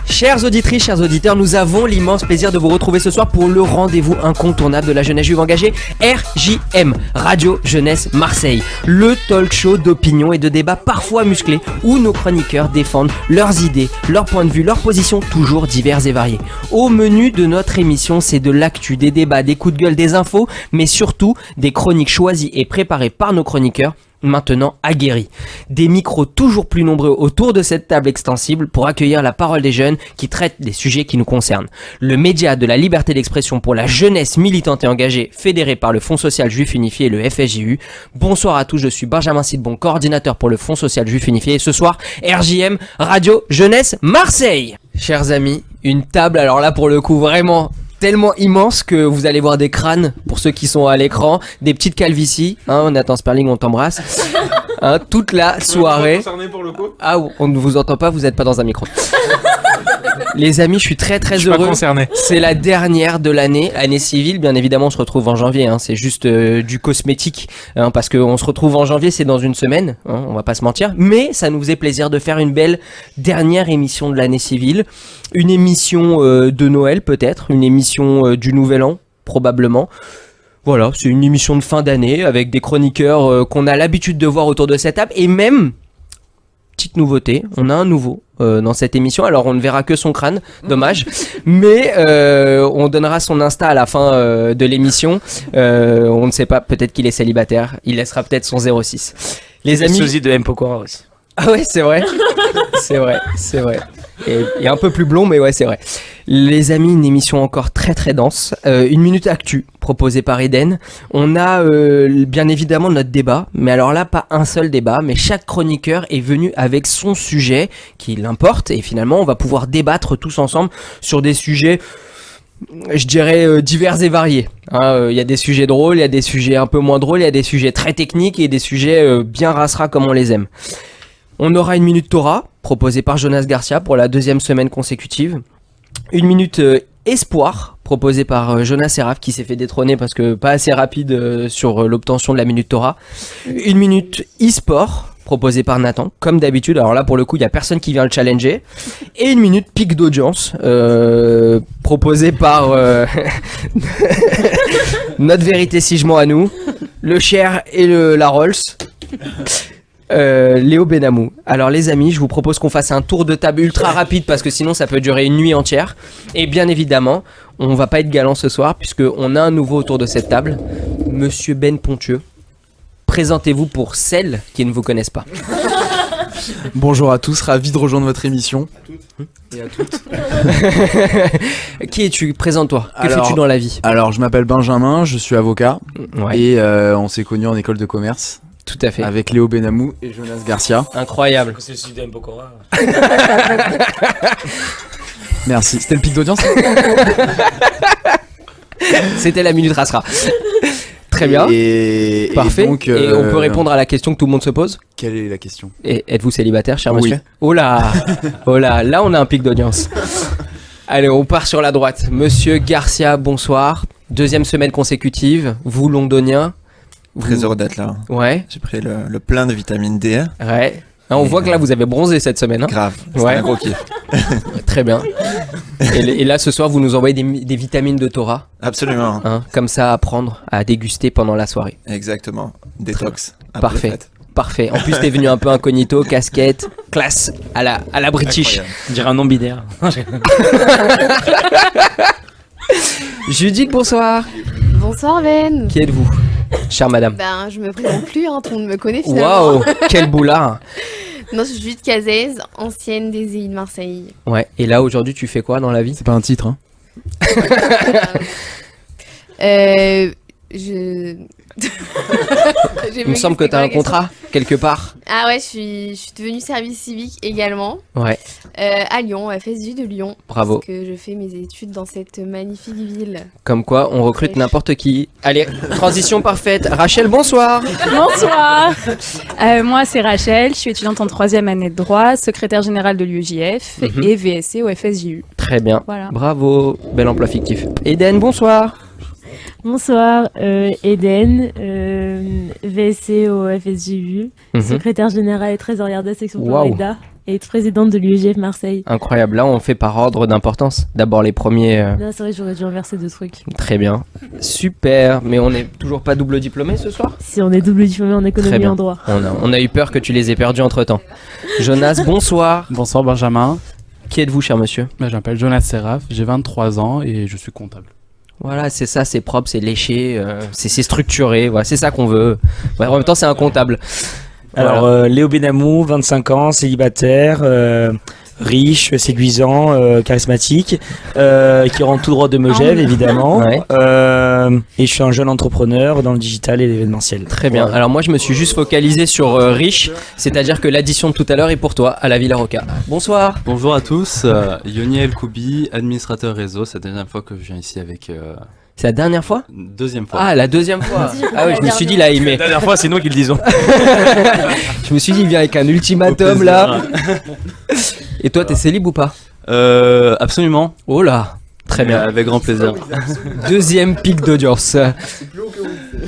Chères auditrices, chers auditeurs, nous avons l'immense plaisir de vous retrouver ce soir pour le rendez-vous incontournable de la jeunesse juive engagée, RJM, Radio Jeunesse Marseille. Le talk show d'opinion et de débat parfois musclés où nos chroniqueurs défendent leurs idées, leurs points de vue, leurs positions toujours diverses et variées. Au menu de notre émission, c'est de l'actu, des débats, des coups de gueule, des infos, mais surtout des chroniques choisies et préparées par nos chroniqueurs, maintenant aguerris. Des micros toujours plus nombreux autour de cette table extensible pour accueillir la parole des jeunes qui traitent des sujets qui nous concernent. Le média de la liberté d'expression pour la jeunesse militante et engagée, fédéré par le Fonds social juif unifié et le FSJU. Bonsoir à tous, je suis Benjamin Sidbon, coordinateur pour le Fonds social juif unifié, et ce soir, RJM, Radio Jeunesse Marseille. Chers amis, une table, alors là pour le coup vraiment tellement immense que vous allez voir des crânes pour ceux qui sont à l'écran, des petites calvities, Nathan Sperling, on t'embrasse, toute la soirée. Pour le coup. Ah, on ne vous entend pas, vous n'êtes pas dans un micro. Les amis, je suis très heureux. Pas concerné. C'est la dernière de l'année civile. Bien évidemment, on se retrouve en janvier. C'est juste du cosmétique, parce qu'on se retrouve en janvier, c'est dans une semaine. On va pas se mentir. Mais ça nous faisait plaisir de faire une belle dernière émission de l'année civile, une émission de Noël peut-être, une émission du Nouvel An probablement. Voilà, c'est une émission de fin d'année avec des chroniqueurs qu'on a l'habitude de voir autour de cette table et même. Petite nouveauté, on a un nouveau dans cette émission, alors on ne verra que son crâne, dommage, mais on donnera son Insta à la fin de l'émission, on ne sait pas, peut-être qu'il est célibataire, il laissera peut-être son 06. Les amis... sosie de M. Pokora aussi. Ah ouais, c'est vrai, c'est vrai. Et un peu plus blond, mais ouais, c'est vrai. Les amis, une émission encore très dense. Une minute actu proposée par Eden. On a bien évidemment notre débat, mais alors là, pas un seul débat, mais chaque chroniqueur est venu avec son sujet qui l'importe. Et finalement, on va pouvoir débattre tous ensemble sur des sujets, je dirais, divers et variés. Il y a des sujets drôles, il y a des sujets un peu moins drôles, il y a des sujets très techniques et des sujets bien rassera comme on les aime. On aura une minute Torah, proposée par Jonas Garcia pour la 2e semaine consécutive. Une minute espoir, proposée par Jonas Seraf, qui s'est fait détrôner parce que pas assez rapide sur l'obtention de la minute Torah. Une minute e-sport, proposée par Nathan, comme d'habitude. Alors là, pour le coup, il n'y a personne qui vient le challenger. Et une minute pic d'audience, proposée par notre vérité si je mens à nous, le Cher et la Rolls. Léo Benamou. Alors les amis, je vous propose qu'on fasse un tour de table ultra rapide parce que sinon ça peut durer une nuit entière. Et bien évidemment, on va pas être galant ce soir puisque on a un nouveau autour de cette table, Monsieur Ben Pontieux. Présentez-vous pour celles qui ne vous connaissent pas. Bonjour à tous, ravi de rejoindre votre émission. Et à toutes. Qui es-tu ? Présente-toi. Que fais-tu dans la vie ? Alors je m'appelle Benjamin, je suis avocat. Ouais. Et on s'est connus en école de commerce. Tout à fait. Avec Léo Benamou et Jonas Garcia. Incroyable. C'est le sud de M. Pokora. Merci. C'était le pic d'audience. C'était la minute Rasra. Très bien. Parfait. Et, donc, et on peut répondre à la question que tout le monde se pose. Quelle est la question ? Et êtes-vous célibataire, cher Oui. monsieur ? Oh là, là on a un pic d'audience. Allez, on part sur la droite. Monsieur Garcia, bonsoir. 2e semaine consécutive, vous londonien. Très heureux d'être là. Ouais. J'ai pris le plein de vitamine D. Ouais. On voit que là vous avez bronzé cette semaine. Grave. C'est un gros kiff. Très bien. Et là ce soir vous nous envoyez des vitamines de Torah. Absolument. Comme ça à prendre, à déguster pendant la soirée. Exactement. Détox. Parfait. En plus t'es venu un peu incognito, casquette, classe à la British. On dirait un nom binaire. Judith, bonsoir. Bonsoir Ben. Qui êtes-vous, chère madame? Je me présente plus, tout le monde me connaît finalement. Waouh, quel boulard. Non, je suis Judith Cazès, ancienne des EI de Marseille. Ouais, et là aujourd'hui tu fais quoi dans la vie? C'est pas un titre, hein? Il me semble que t'as un contrat quelque part. Ah ouais, je suis devenue service civique également. Ouais. À Lyon, à FSU de Lyon. Bravo. Parce que je fais mes études dans cette magnifique ville. Comme quoi, on recrute n'importe qui. Allez, transition parfaite. Rachel, bonsoir. Bonsoir. Moi, c'est Rachel. Je suis étudiante en 3e année de droit, secrétaire générale de l'UEJF et VSC au FSJU. Très bien. Voilà. Bravo. Bel emploi fictif. Eden, bonsoir. Bonsoir, Eden, VSC au FSJU, secrétaire générale et trésorière de la section Florida et ex-présidente de l'UEJF Marseille. Incroyable, là on fait par ordre d'importance. D'abord les premiers. Non, c'est vrai, j'aurais dû inverser 2 trucs. Très bien, super, mais on n'est toujours pas double diplômé ce soir ? Si on est double diplômé en économie et en droit. On a eu peur que tu les aies perdus entre temps. Jonas, bonsoir. Bonsoir Benjamin. Qui êtes-vous, cher monsieur ? Je m'appelle Jonas Seraf, j'ai 23 ans et je suis comptable. Voilà, c'est ça, c'est propre, c'est léché, c'est structuré, voilà, c'est ça qu'on veut. Ouais, en même temps, c'est un comptable. Alors, Voilà. Léo Benamou, 25 ans, célibataire, riche, séduisant, charismatique, qui rentre tout droit de Megève, évidemment. Ouais. Et je suis un jeune entrepreneur dans le digital et l'événementiel. Très bien. Alors moi, je me suis juste focalisé sur riche, c'est-à-dire que l'addition de tout à l'heure est pour toi, à la Villa Roca. Bonsoir. Bonjour à tous, Yoni El Koubi, administrateur réseau. C'est la deuxième fois que je viens ici avec. C'est la dernière fois ? Deuxième fois. Ah, la deuxième fois. Ah oui, je me suis dit là, il met. La dernière fois, c'est nous qui le disons. Je me suis dit, il vient avec un ultimatum là. Et toi, t'es célib ou pas ? Absolument. Oh là. Très bien. Avec grand plaisir. Deuxième pic d'audience.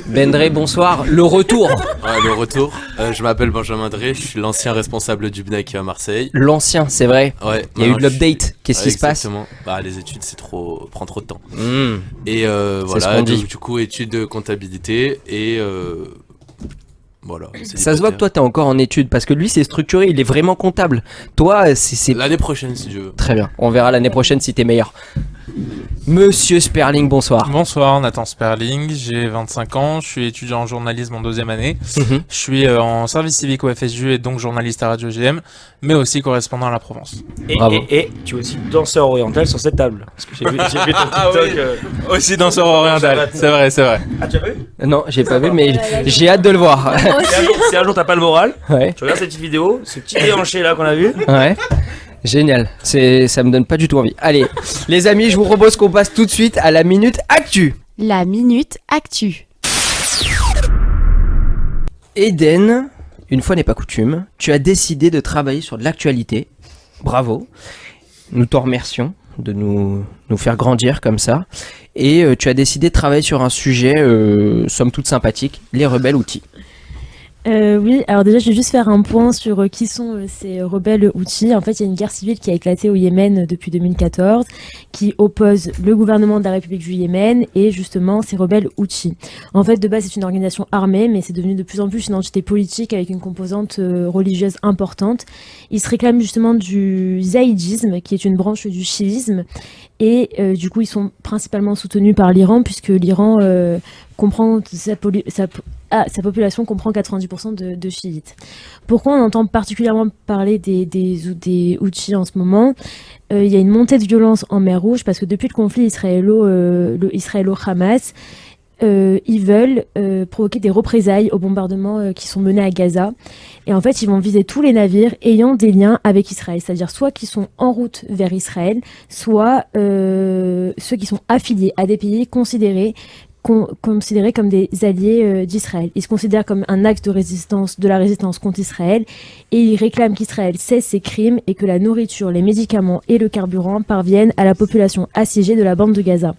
Bendré, bonsoir. Le retour. Ouais, le retour. Je m'appelle Benjamin Dré, je suis l'ancien responsable du BNEC à Marseille. L'ancien, c'est vrai. Ouais. Il y a eu de l'update. Qu'est-ce qui se passe ? Exactement. Bah, les études, prend trop de temps. Mmh. Et C'est ce voilà, qu'on dit. du coup, études de comptabilité et voilà. Ça se voit que toi, t'es encore en études parce que lui, c'est structuré, il est vraiment comptable. Toi, c'est. L'année prochaine, si je veux. Très bien. On verra l'année prochaine si t'es meilleur. Monsieur Sperling, bonsoir. Bonsoir, Nathan Sperling, j'ai 25 ans, je suis étudiant en journalisme en 2e année. Mhm. Je suis en service civique au FSJU et donc journaliste à Radio GM, mais aussi correspondant à la Provence. Et tu es aussi danseur oriental sur cette table. Parce que j'ai vu ton TikTok. Ah oui, aussi danseur oriental, c'est vrai. Ah, tu as vu ? Non, j'ai pas vu, mais j'ai hâte de le voir. Si un jour t'as pas le moral, Ouais. tu regardes cette petite vidéo, ce petit déhanché là qu'on a vu. Ouais. Génial. Ça me donne pas du tout envie. Allez, les amis, je vous propose qu'on passe tout de suite à la minute actu. La minute actu. Eden, une fois n'est pas coutume, tu as décidé de travailler sur de l'actualité. Bravo. Nous t'en remercions de nous faire grandir comme ça. Et tu as décidé de travailler sur un sujet, somme toute sympathique, les rebelles outils. Oui, alors déjà, je vais juste faire un point sur qui sont ces rebelles Houthis. En fait, il y a une guerre civile qui a éclaté au Yémen depuis 2014, qui oppose le gouvernement de la République du Yémen et justement ces rebelles Houthis. En fait, de base, c'est une organisation armée, mais c'est devenu de plus en plus une entité politique avec une composante religieuse importante. Ils se réclament justement du zaïdisme, qui est une branche du chiisme, et du coup, ils sont principalement soutenus par l'Iran, puisque l'Iran comprend sa population comprend 90% de chiites. Pourquoi on entend particulièrement parler des Houthis en ce moment ? Il y a une montée de violence en mer Rouge parce que depuis le conflit israélo-Hamas, ils veulent provoquer des représailles aux bombardements qui sont menés à Gaza. Et en fait, ils vont viser tous les navires ayant des liens avec Israël, c'est-à-dire soit qui sont en route vers Israël, soit ceux qui sont affiliés à des pays considérés comme des alliés d'Israël. Ils se considèrent comme un axe de la résistance contre Israël et ils réclament qu'Israël cesse ses crimes et que la nourriture, les médicaments et le carburant parviennent à la population assiégée de la bande de Gaza.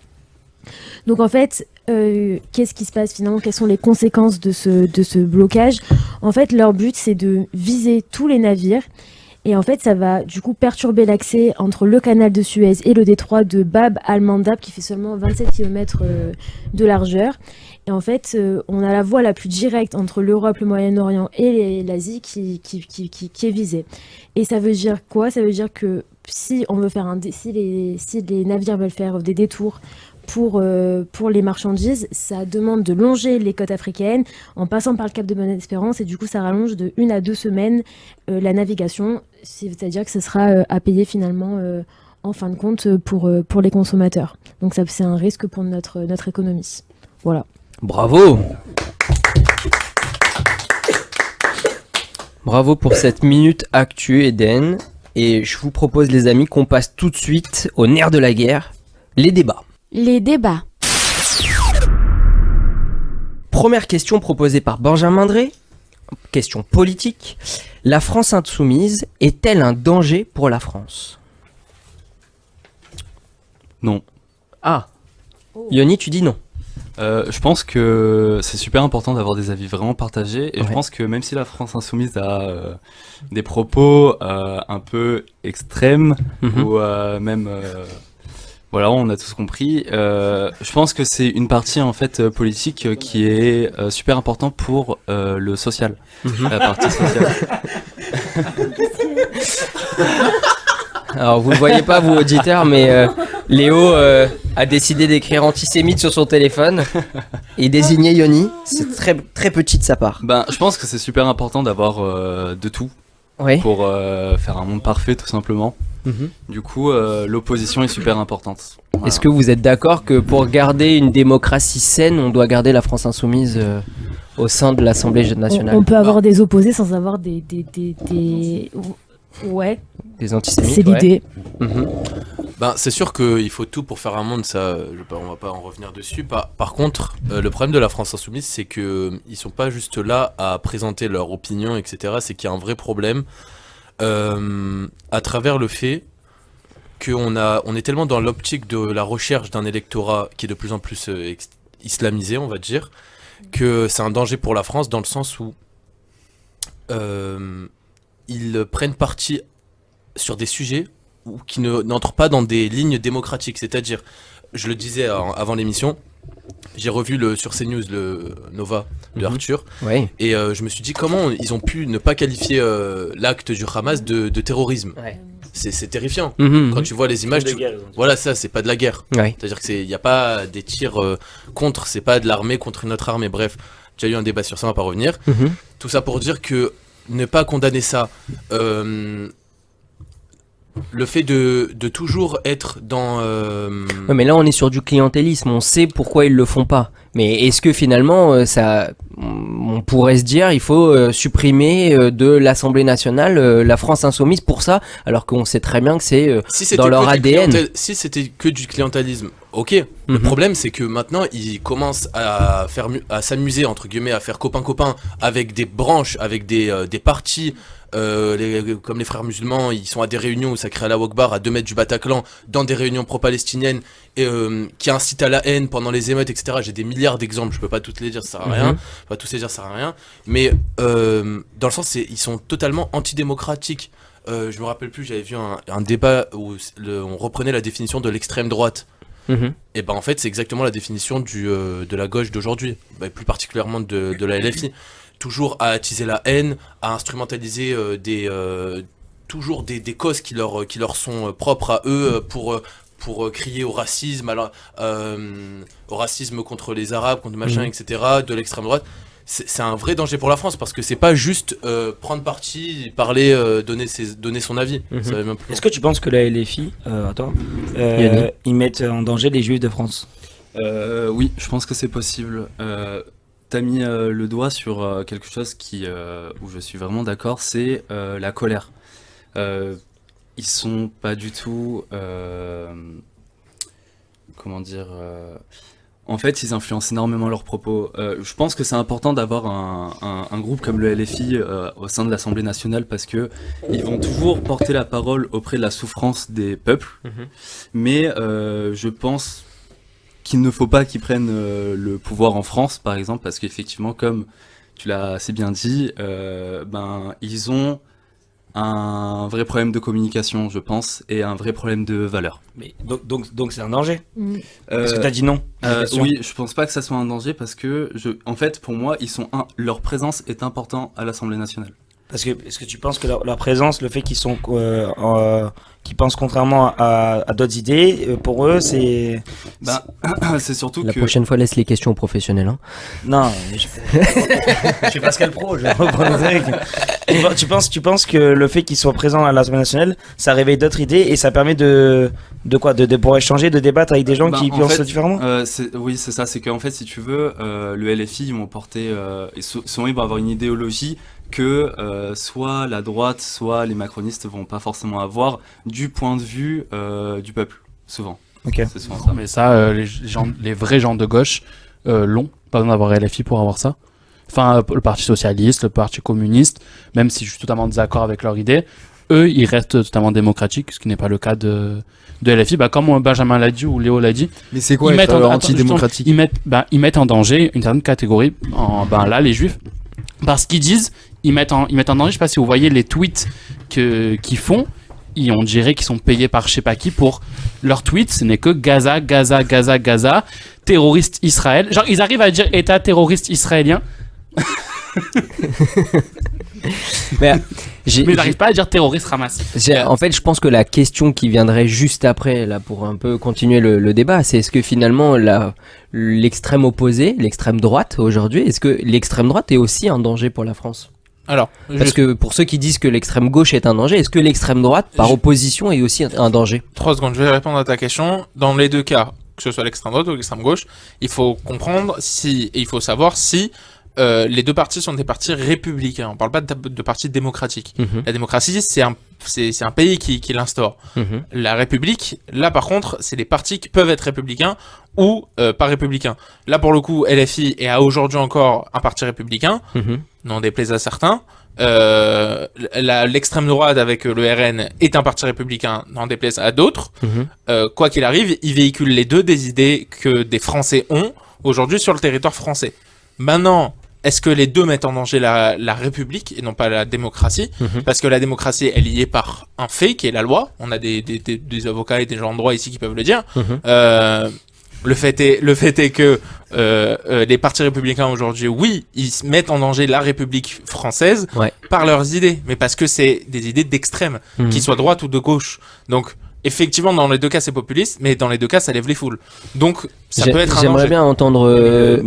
Donc en fait, qu'est-ce qui se passe finalement ? Quelles sont les conséquences de ce blocage ? En fait, leur but, c'est de viser tous les navires. Et en fait, ça va du coup perturber l'accès entre le canal de Suez et le détroit de Bab al-Mandab qui fait seulement 27 km de largeur. Et en fait, on a la voie la plus directe entre l'Europe, le Moyen-Orient et l'Asie qui est visée. Et ça veut dire quoi ? Ça veut dire que si les navires veulent faire des détours pour les marchandises, ça demande de longer les côtes africaines en passant par le cap de Bonne-Espérance et du coup ça rallonge de 1 à 2 semaines la navigation, c'est-à-dire que ce sera à payer finalement en fin de compte pour les consommateurs. Donc ça, c'est un risque pour notre économie. Voilà. Bravo. Bravo pour cette minute actu, Eden. Et je vous propose, les amis, qu'on passe tout de suite au nerf de la guerre, les débats. Les débats. Première question proposée par Benjamin Dré. Question politique. La France insoumise est-elle un danger pour la France ? Non. Ah. Yoni, tu dis non. Je pense que c'est super important d'avoir des avis vraiment partagés et Ouais. je pense que même si la France Insoumise a des propos un peu extrêmes Mhm. ou même voilà, on a tous compris, je pense que c'est une partie en fait politique qui est super important pour le social, la partie sociale. Alors vous ne voyez pas vous auditeurs, mais Léo a décidé d'écrire antisémite sur son téléphone et désigner Yoni. C'est très très petit de sa part. Ben, je pense que c'est super important d'avoir de tout Oui. pour faire un monde parfait tout simplement. Mhm. Du coup, l'opposition est super importante. Voilà. Est-ce que vous êtes d'accord que pour garder une démocratie saine, on doit garder la France insoumise au sein de l'Assemblée nationale? On peut avoir des opposés sans avoir des... Ouais, Des antisémites, c'est l'idée. Mhm. Ben, c'est sûr qu'il faut tout pour faire un monde, ça, on va pas en revenir dessus. Par contre, le problème de la France Insoumise, c'est qu'ils sont pas juste là à présenter leur opinion, etc. C'est qu'il y a un vrai problème à travers le fait qu'on est tellement dans l'optique de la recherche d'un électorat qui est de plus en plus islamisé, on va dire, que c'est un danger pour la France dans le sens où ils prennent parti sur des sujets qui n'entrent pas dans des lignes démocratiques. C'est-à-dire, je le disais avant l'émission, j'ai revu sur CNews le Nova de Arthur, Oui. et je me suis dit comment ils ont pu ne pas qualifier l'acte du Hamas de terrorisme. Ouais. C'est terrifiant. Mhm. Quand tu vois les images, voilà, ça, c'est pas de la guerre. Ouais. C'est-à-dire qu'il n'y a pas des tirs contre, c'est pas de l'armée contre une autre armée. Bref, j'ai eu un débat sur ça, on va pas revenir. Mhm. Tout ça pour dire que ne pas condamner ça, le fait de toujours être dans... Ouais, mais là on est sur du clientélisme, on sait pourquoi ils le font pas. Mais est-ce que finalement on pourrait se dire il faut supprimer de l'Assemblée nationale la France insoumise pour ça, alors qu'on sait très bien que c'est dans leur ADN. Si c'était que du clientélisme, ok. Le Mhm. problème, c'est que maintenant, ils commencent à s'amuser, entre guillemets, à faire copain-copain avec des branches, avec des partis. Comme les frères musulmans, ils sont à des réunions où ça crée à la Wakbar à 2 mètres du Bataclan, dans des réunions pro-palestiniennes, qui incitent à la haine pendant les émeutes, etc. J'ai des milliards d'exemples, je peux pas toutes les dire, ça sert à rien. Pas tous les dire, ça sert à rien. Mais dans le sens, ils sont totalement antidémocratiques. Je me rappelle plus, j'avais vu un débat où on reprenait la définition de l'extrême droite. Mhm. Et ben en fait, c'est exactement la définition de la gauche d'aujourd'hui, plus particulièrement de la LFI. Toujours à attiser la haine, à instrumentaliser toujours des causes qui leur sont propres à eux pour crier au racisme, au racisme contre les Arabes, contre machin, etc., de l'extrême droite. C'est un vrai danger pour la France parce que c'est pas juste prendre parti, parler, donner son avis. Ça va même plus Est-ce que tu penses que la LFI, ils mettent en danger les Juifs de France? Oui, je pense que c'est possible. T'as mis le doigt sur quelque chose où je suis vraiment d'accord, c'est la colère. Ils sont pas du tout... comment dire... En fait, ils influencent énormément leurs propos. Je pense que c'est important d'avoir un groupe comme le LFI au sein de l'Assemblée nationale parce que ils vont toujours porter la parole auprès de la souffrance des peuples. Mais je pense qu'il ne faut pas qu'ils prennent le pouvoir en France, par exemple, parce qu'effectivement, comme tu l'as assez bien dit, ils ont un vrai problème de communication, je pense, et un vrai problème de valeur. Mais donc c'est un danger. Parce que Euh, t'as dit non. Oui, je pense pas que ça soit un danger parce que, en fait, pour moi, leur présence est importante à l'Assemblée nationale. Est-ce que tu penses que leur présence, le fait qu'ils sont, qu'ils pensent contrairement à d'autres idées, pour eux, c'est. C'est surtout La que. prochaine fois laisse les questions aux professionnels. Hein. Non, je suis Pascal Pro, je reprends le truc. Tu penses que le fait qu'ils soient présents à l'Assemblée nationale, ça réveille d'autres idées et ça permet de quoi, de pouvoir échanger, de débattre avec des gens qui pensent différemment. Oui, c'est ça. C'est qu'en fait, si tu veux, le LFI, ils vont porter, souvent ils vont avoir une idéologie que soit la droite, soit les macronistes vont pas forcément avoir du point de vue du peuple, souvent. Ok. C'est souvent ça. Mais ça, les vrais gens de gauche l'ont. Pas besoin d'avoir LFI pour avoir ça. Enfin, le Parti Socialiste, le Parti Communiste, même si je suis totalement en désaccord avec leur idée, eux, ils restent totalement démocratiques, ce qui n'est pas le cas de LFI. Comme Benjamin l'a dit ou Léo l'a dit. Mais c'est quoi ils être mettent antidémocratique? Ils mettent en danger une certaine catégorie. Là, les juifs, parce qu'ils disent, ils mettent en danger. Je sais pas si vous voyez les tweets qu'ils font. On dirait qu'ils sont payés par je sais pas qui pour leurs tweets. Ce n'est que Gaza, Gaza, Gaza, Gaza, terroriste Israël. Genre, ils arrivent à dire État terroriste israélien. Mais ils n'arrivent pas à dire terroriste Hamas. En fait, je pense que la question qui viendrait juste après, là, pour un peu continuer le débat, c'est est-ce que finalement l'extrême opposé, l'extrême droite aujourd'hui, est-ce que l'extrême droite est aussi un danger pour la France ? Alors, parce que pour ceux qui disent que l'extrême gauche est un danger, est-ce que l'extrême droite, par opposition, est aussi un danger ? 3 secondes, je vais répondre à ta question. Dans les deux cas, que ce soit l'extrême droite ou l'extrême gauche, il faut comprendre et il faut savoir si les deux partis sont des partis républicains. On ne parle pas de partis démocratiques. La démocratie, c'est un pays qui l'instaure. La République, là par contre, c'est des partis qui peuvent être républicains ou pas républicains. Là pour le coup, LFI est à aujourd'hui encore un parti républicain, n'en déplaise à certains. L'extrême droite avec le RN est un parti républicain, n'en déplaise à d'autres. Quoi qu'il arrive, ils véhiculent les deux des idées que des Français ont aujourd'hui sur le territoire français. Maintenant, est-ce que les deux mettent en danger la République et non pas la démocratie ? Parce que la démocratie, elle y est par un fait qui est la loi. On a des avocats et des gens de droit ici qui peuvent le dire. Le fait est que les partis républicains aujourd'hui, oui, ils mettent en danger la République française par leurs idées, mais parce que c'est des idées d'extrême, qu'ils soient droite ou de gauche. Donc, effectivement, dans les deux cas, c'est populiste, mais dans les deux cas, ça lève les foules. Donc, ça peut être un danger. J'aimerais bien entendre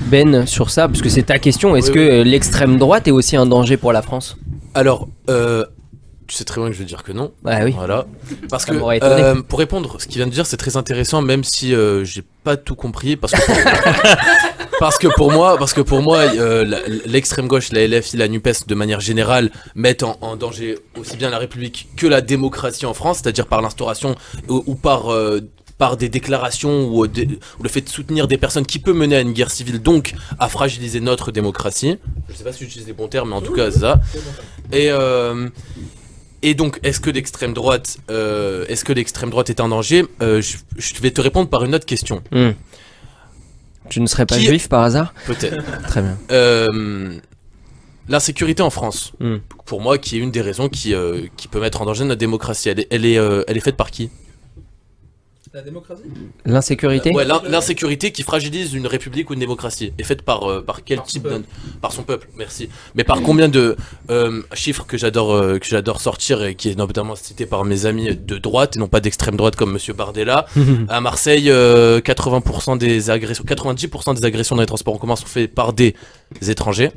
Ben sur ça, parce que c'est ta question. Est-ce que l'extrême droite est aussi un danger pour la France ? Alors, tu sais très bien que je vais dire que non. Ah oui. Voilà. Parce que pour répondre, ce qu'il vient de dire, c'est très intéressant, même si j'ai pas tout compris, parce que pour moi, l'extrême gauche, la LFI, la NUPES, de manière générale, mettent en danger aussi bien la République que la démocratie en France, c'est-à-dire par l'instauration ou par des déclarations ou le fait de soutenir des personnes qui peut mener à une guerre civile, donc à fragiliser notre démocratie. Je sais pas si j'utilise les bons termes, mais en tout cas, c'est ça. Et donc, est-ce que l'extrême droite est un danger ? Je vais te répondre par une autre question. Tu ne serais pas juif par hasard ? Peut-être. Très bien. L'insécurité en France, pour moi, qui est une des raisons qui peut mettre en danger notre démocratie. Elle est faite par qui ? La démocratie ? L'insécurité ? Ouais, l'insécurité qui fragilise une république ou une démocratie est faite par quel type par son peuple, merci. Mais par combien de chiffres que j'adore sortir et qui est notamment cité par mes amis de droite et non pas d'extrême droite comme Monsieur Bardella. À Marseille, 90% des agressions dans les transports en commun sont faites par des étrangers.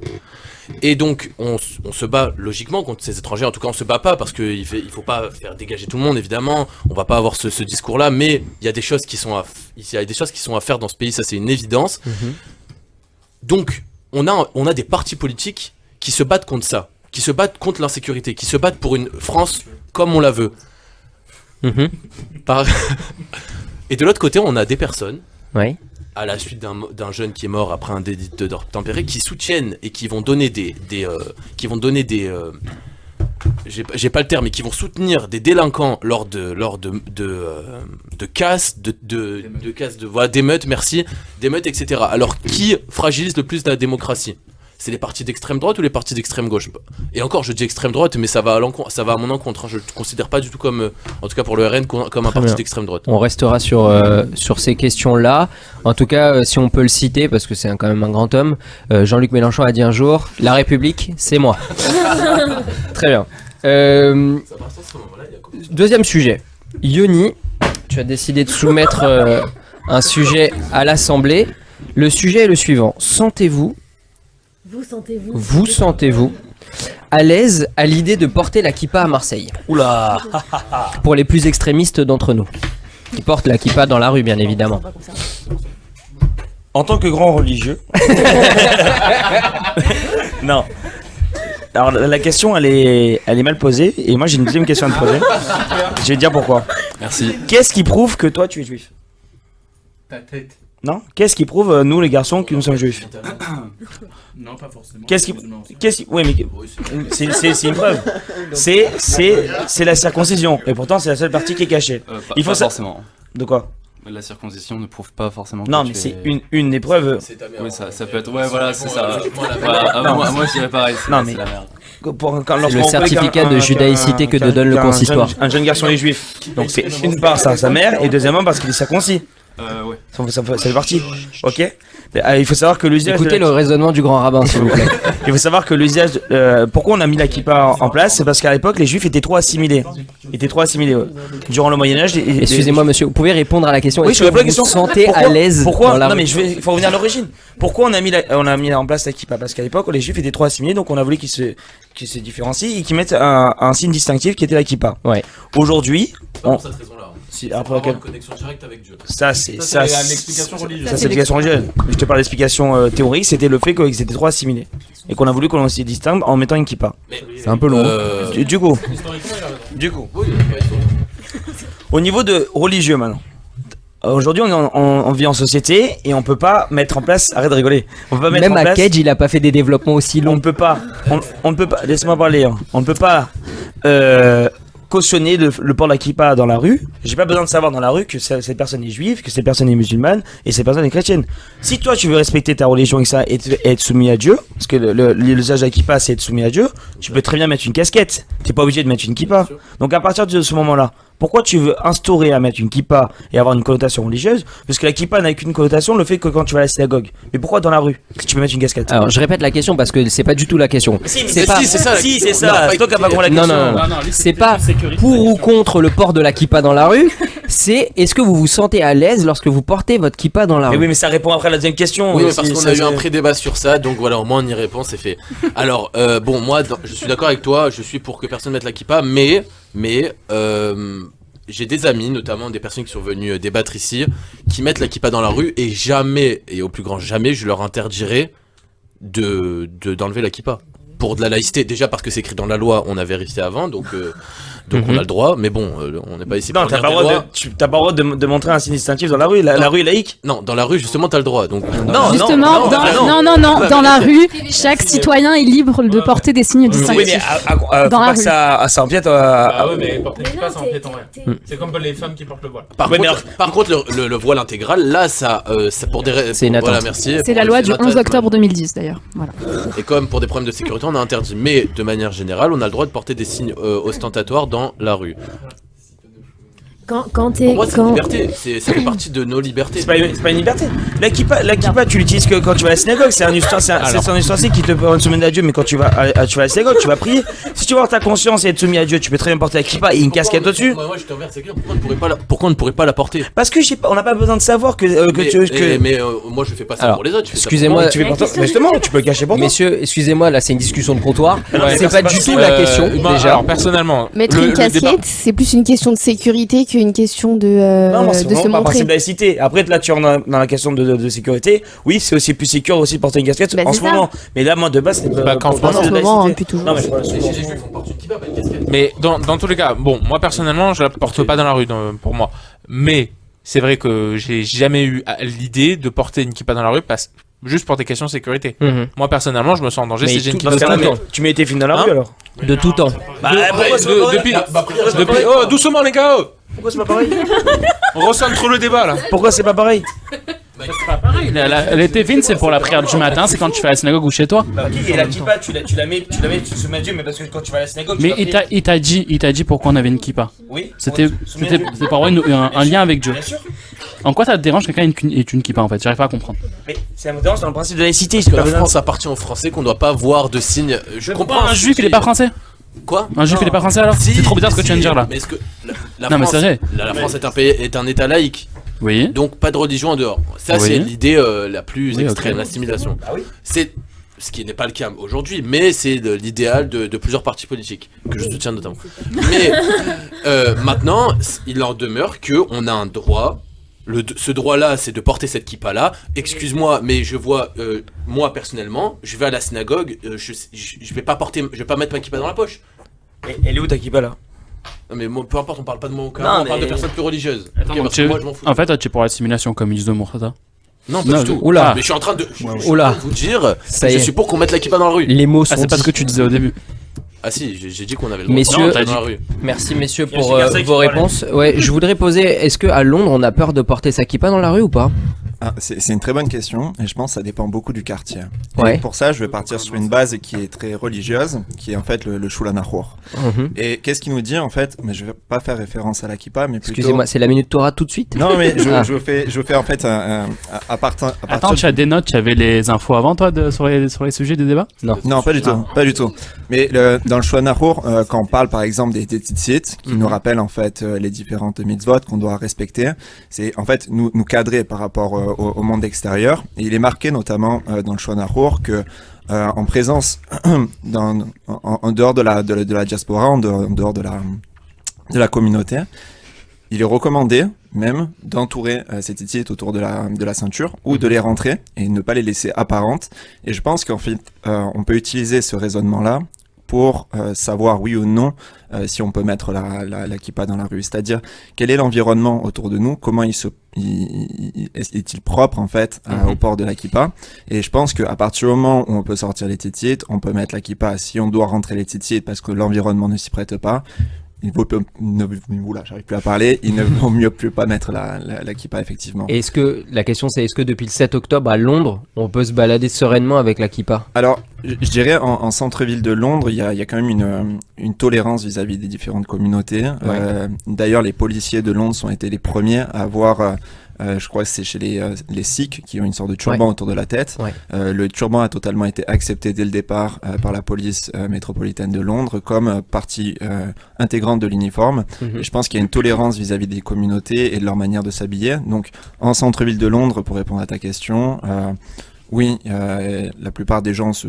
Et donc on se bat logiquement contre ces étrangers, en tout cas on se bat pas parce qu'il faut pas faire dégager tout le monde évidemment, on va pas avoir ce discours là, mais il y a des choses qui sont à faire dans ce pays, ça c'est une évidence. Donc on a des partis politiques qui se battent contre ça, qui se battent contre l'insécurité, qui se battent pour une France comme on la veut. Et de l'autre côté on a des personnes à la suite d'un jeune qui est mort après un délit d'obtempérer, qui soutiennent et qui vont donner j'ai pas le terme, mais qui vont soutenir des délinquants lors de casses, d'émeutes, merci, d'émeutes, etc. Alors qui fragilise le plus la démocratie ? C'est les partis d'extrême droite ou les partis d'extrême gauche ? Et encore, je dis extrême droite, mais ça va à mon encontre. Je ne considère pas du tout comme, en tout cas pour le RN, comme un parti d'extrême droite. On restera sur ces questions-là. En tout cas, si on peut le citer, parce que c'est quand même un grand homme, Jean-Luc Mélenchon a dit un jour « La République, c'est moi ». Très bien. Deuxième sujet. Yoni, tu as décidé de soumettre un sujet à l'Assemblée. Le sujet est le suivant. Vous sentez-vous à l'aise à l'idée de porter la kippa à Marseille ? Oula. Pour les plus extrémistes d'entre nous, qui portent la kippa dans la rue, bien évidemment. En tant que grand religieux. Non. Alors la question elle est mal posée et moi j'ai une deuxième question à te poser. Je vais te dire pourquoi. Merci. Qu'est-ce qui prouve que toi tu es juif ? Ta tête. Non. Qu'est-ce qui prouve, nous les garçons, que nous sommes juifs? Non, pas forcément. Oui, mais c'est une preuve. C'est la circoncision. Et pourtant, c'est la seule partie qui est cachée. Il faut forcément. De quoi? La circoncision ne prouve pas forcément. Non, mais c'est une épreuve. Oui, ça peut être. Ouais, voilà, c'est ça. Moi, je dirais pareil. Non, mais. C'est le certificat de judaïcité que te donne le consistoire. Un jeune garçon est juif. Donc, c'est une part, ça, sa mère, et deuxièmement, parce qu'il est circoncis. Ouais. Ça fait partie. Ok. Il faut savoir que l'usage. Écoutez le raisonnement du grand rabbin, s'il vous plaît. Il faut savoir que l'usage. Pourquoi on a mis la kippa en place? C'est parce qu'à l'époque, les juifs étaient trop assimilés. Durant le Moyen-Âge. Excusez-moi, monsieur, vous pouvez répondre à la question. Oui, Est-ce je que réponds à la vous question. vous sentez Pourquoi à l'aise Pourquoi dans la Non, rue mais il faut revenir à l'origine. Pourquoi on a mis en place la kippa? Parce qu'à l'époque, les juifs étaient trop assimilés, donc on a voulu qu'ils se différencient et qu'ils mettent un signe distinctif qui était la kippa. Ouais. Aujourd'hui. Pour cette raison-là. Après une connexion directe avec Dieu. Ça, c'est l'explication religieuse. Ça, c'est l'explication religieuse. Je te parle d'explication théorique, c'était le fait qu'ils étaient trop assimilés. Et qu'on a voulu qu'on se distingue en mettant une kippa. C'est un peu long. Du coup. Au niveau de religieux maintenant. Aujourd'hui, on vit en société et on peut pas mettre en place. Arrête de rigoler. On peut pas mettre Même en place. à Kedge, il a pas fait des développements aussi longs. On ne peut pas. On ne peut pas. Laisse-moi parler. Hein. On ne peut pas cautionner le port de la kippa dans la rue. J'ai pas besoin de savoir dans la rue que cette personne est juive, que cette personne est musulmane et cette personne est chrétienne. Si toi tu veux respecter ta religion et ça et être soumis à Dieu, parce que l'usage de la kippa c'est être soumis à Dieu, tu peux très bien mettre une casquette. T'es pas obligé de mettre une kippa. Donc à partir de ce moment-là, pourquoi tu veux instaurer à mettre une kippa et avoir une connotation religieuse? Parce que la kippa n'a qu'une connotation, le fait que quand tu vas à la synagogue. Mais pourquoi dans la rue que tu peux mettre une casquette? Alors je répète la question parce que c'est pas du tout la question. C'est ça. C'est toi qui as pas compris la question. Non. C'est pas pour ou contre le port de la kippa dans la rue. C'est est-ce que vous vous sentez à l'aise lorsque vous portez votre kippa dans la rue? Mais oui, mais ça répond après à la deuxième question. Oui, parce qu'on a eu un pré-débat sur ça, donc voilà, au moins on y répond, c'est fait. Alors, bon, moi, je suis d'accord avec toi, je suis pour que personne mette la kippa, mais j'ai des amis, notamment des personnes qui sont venues débattre ici, qui mettent la kippa dans la rue et jamais, et au plus grand jamais, je leur interdirai d'enlever la kippa. Pour de la laïcité, déjà parce que c'est écrit dans la loi, on a vérifié avant, donc on a le droit, mais bon, on n'est pas ici non, pour t'as pas le droit de montrer un signe distinctif dans la rue. La rue est laïque. Non, dans la rue, justement, t'as le droit. Donc, Justement, dans la rue, chaque citoyen est libre de porter des signes distinctifs. Oui, mais dans la rue. Ça empiète. Ah ouais, mais porter une kippa, ça empiète en rien. C'est comme les femmes qui portent le voile. Par contre, le voile intégral, là, ça pour des raisons. C'est une attente. Voilà, merci. C'est la loi du 11 octobre 2010 d'ailleurs. Voilà. Et comme pour des problèmes de sécurité, on a interdit. Mais de manière générale, on a le droit de porter des signes ostentatoires dans la rue. Pour moi, c'est une liberté. Ça fait partie de nos libertés. C'est pas une liberté. La kippa, tu l'utilises que quand tu vas à la synagogue. C'est un ustensile qui te permet de se soumettre à Dieu. Mais quand tu vas à la synagogue, tu vas prier. Si tu veux avoir ta conscience et être soumis à Dieu, tu peux très bien porter la kippa et une casquette au-dessus. Moi, je t'envers, c'est clair. Pourquoi on ne pourrait pas la porter? Parce que on n'a pas besoin de savoir que moi, je fais pas ça Alors, pour les autres. excusez-moi. Justement, tu peux le cacher pour toi. Messieurs, excusez-moi, là c'est une discussion de comptoir. Ouais, C'est pas du tout la question déjà. Alors personnellement, Mettre une casquette, c'est plus une question de sécurité qu'une question de c'est se vraiment pas montrer. principe de laïcité. Après, là, tu rentres dans la question de sécurité. Oui, c'est aussi plus sécure aussi de porter une casquette en ce moment. Mais là, moi, de base, c'est Bah, qu'en pour ce penser de moment, laïcité. plutôt. Non, mais je vois, Les juifs, on porte une kippa, pas une casquette. Mais dans tous les cas, bon, moi personnellement, je la porte pas dans la rue pour moi. Mais c'est vrai que j'ai jamais eu l'idée de porter une kippa dans la rue juste pour des questions de sécurité. Moi personnellement, je me sens en danger Mais si j'ai une tout- kippa dans la rue. tu mets tes films dans la rue alors. De tout temps. Depuis, oh, doucement les gars. Pourquoi c'est pas pareil? On recentre le débat là. Pourquoi c'est pas pareil? C'est pas pareil. Les téfines, c'est pour la prière du matin, c'est quand tu fais la synagogue ou chez toi. Et la kippa, tu la mets, tu te soumets à Dieu, mais parce que quand tu vas à la synagogue, Mais il t'a dit pourquoi on avait une kippa. Oui. C'était pour avoir un lien avec Dieu. Bien sûr. En quoi ça te dérange que quelqu'un ait une kippa en fait? J'arrive pas à comprendre. Mais c'est un moderne dans le principe de laïcité. Parce que la France appartient aux Français, qu'on doit pas voir de signes. Je comprends. Un juif il est pas français? Quoi? Un juif il est pas français alors? C'est trop bizarre ce que tu viens de dire là. Mais est-ce que la Non, mais France, c'est vrai. la France est un État laïque. Oui. Donc pas de religion en dehors. Ça Oui. c'est l'idée la plus extrême, ok. l'assimilation. Ah oui. C'est ce qui n'est pas le cas aujourd'hui, mais c'est l'idéal de plusieurs partis politiques que je soutiens notamment. Mais maintenant, il en demeure que on a un droit. Ce droit-là, c'est de porter cette kippa-là. Excuse-moi, mais je vois, moi personnellement, je vais à la synagogue, je vais pas mettre ma kippa dans la poche. Elle est où ta kippa là? Mais moi, peu importe, on parle pas de mon cas, Non, on parle mais- de personnes plus religieuses. Attends, Ok, donc parce que moi, je m'en fous. en fait, tu es pour l'assimilation comme ils disent de Mourtada. Non, pas du tout. Oula. Mais je suis en train de Oula. vous dire, Ça y je est. suis pour qu'on mette la kippa dans la rue. Les mots sont Ah, c'est pas dits. ce que tu disais au début. Ah si, j'ai dit qu'on avait le droit Messieurs, de mettre dans la rue. Merci messieurs Il y a pour ce garçon qui vos parlait. réponses. Ouais, je voudrais poser, est-ce que à Londres on a peur de porter sa kippa dans la rue ou pas? C'est une très bonne question et je pense que ça dépend beaucoup du quartier. Ouais. Et pour ça, je vais partir sur une base qui est très religieuse, qui est en fait le Shulchan Aruch. Mhm. Et qu'est-ce qu'il nous dit en fait? Mais je vais pas faire référence à la kippa, mais plutôt... Excusez-moi, c'est la minute Torah tout de suite? Non, mais Ah. je vous fais en fait à partir Attends, tu as des notes, tu avais les infos avant toi sur les sujets des débats? Non, pas du tout, pas du tout. Mais dans le Shulchan Aruch, quand on parle par exemple des tzitzit, qui nous rappellent en fait les différentes mitzvot qu'on doit respecter, c'est en fait nous cadrer par rapport au monde extérieur. Et il est marqué notamment dans le Shulchan Aruch que en présence en dehors de la diaspora, en dehors de la communauté, il est recommandé même d'entourer ces tzitzit autour de la ceinture ou de les rentrer et ne pas les laisser apparentes. Et je pense qu'en fait, on peut utiliser ce raisonnement-là pour savoir oui ou non si on peut mettre la kippa dans la rue. C'est-à-dire, quel est l'environnement autour de nous, comment est-il propre en fait au port de la kippa. Et je pense qu'à partir du moment où on peut sortir les tzitzit, on peut mettre la kippa. Si on doit rentrer les tzitzit parce que l'environnement ne s'y prête pas, j'arrive plus à parler, il ne vaut mieux plus pas mettre la kippa effectivement. Et la question c'est est-ce que depuis le 7 octobre à Londres, on peut se balader sereinement avec la kippa? Alors, je dirais en centre-ville de Londres, il y a quand même une tolérance vis-à-vis des différentes communautés. Ouais. D'ailleurs, les policiers de Londres ont été les premiers à avoir... je crois que c'est chez les Sikhs qui ont une sorte de turban autour de la tête. Ouais. Le turban a totalement été accepté dès le départ par la police métropolitaine de Londres comme partie intégrante de l'uniforme. Mhm. Et je pense qu'il y a une tolérance vis-à-vis des communautés et de leur manière de s'habiller. Donc, en centre-ville de Londres, pour répondre à ta question, oui, la plupart des gens se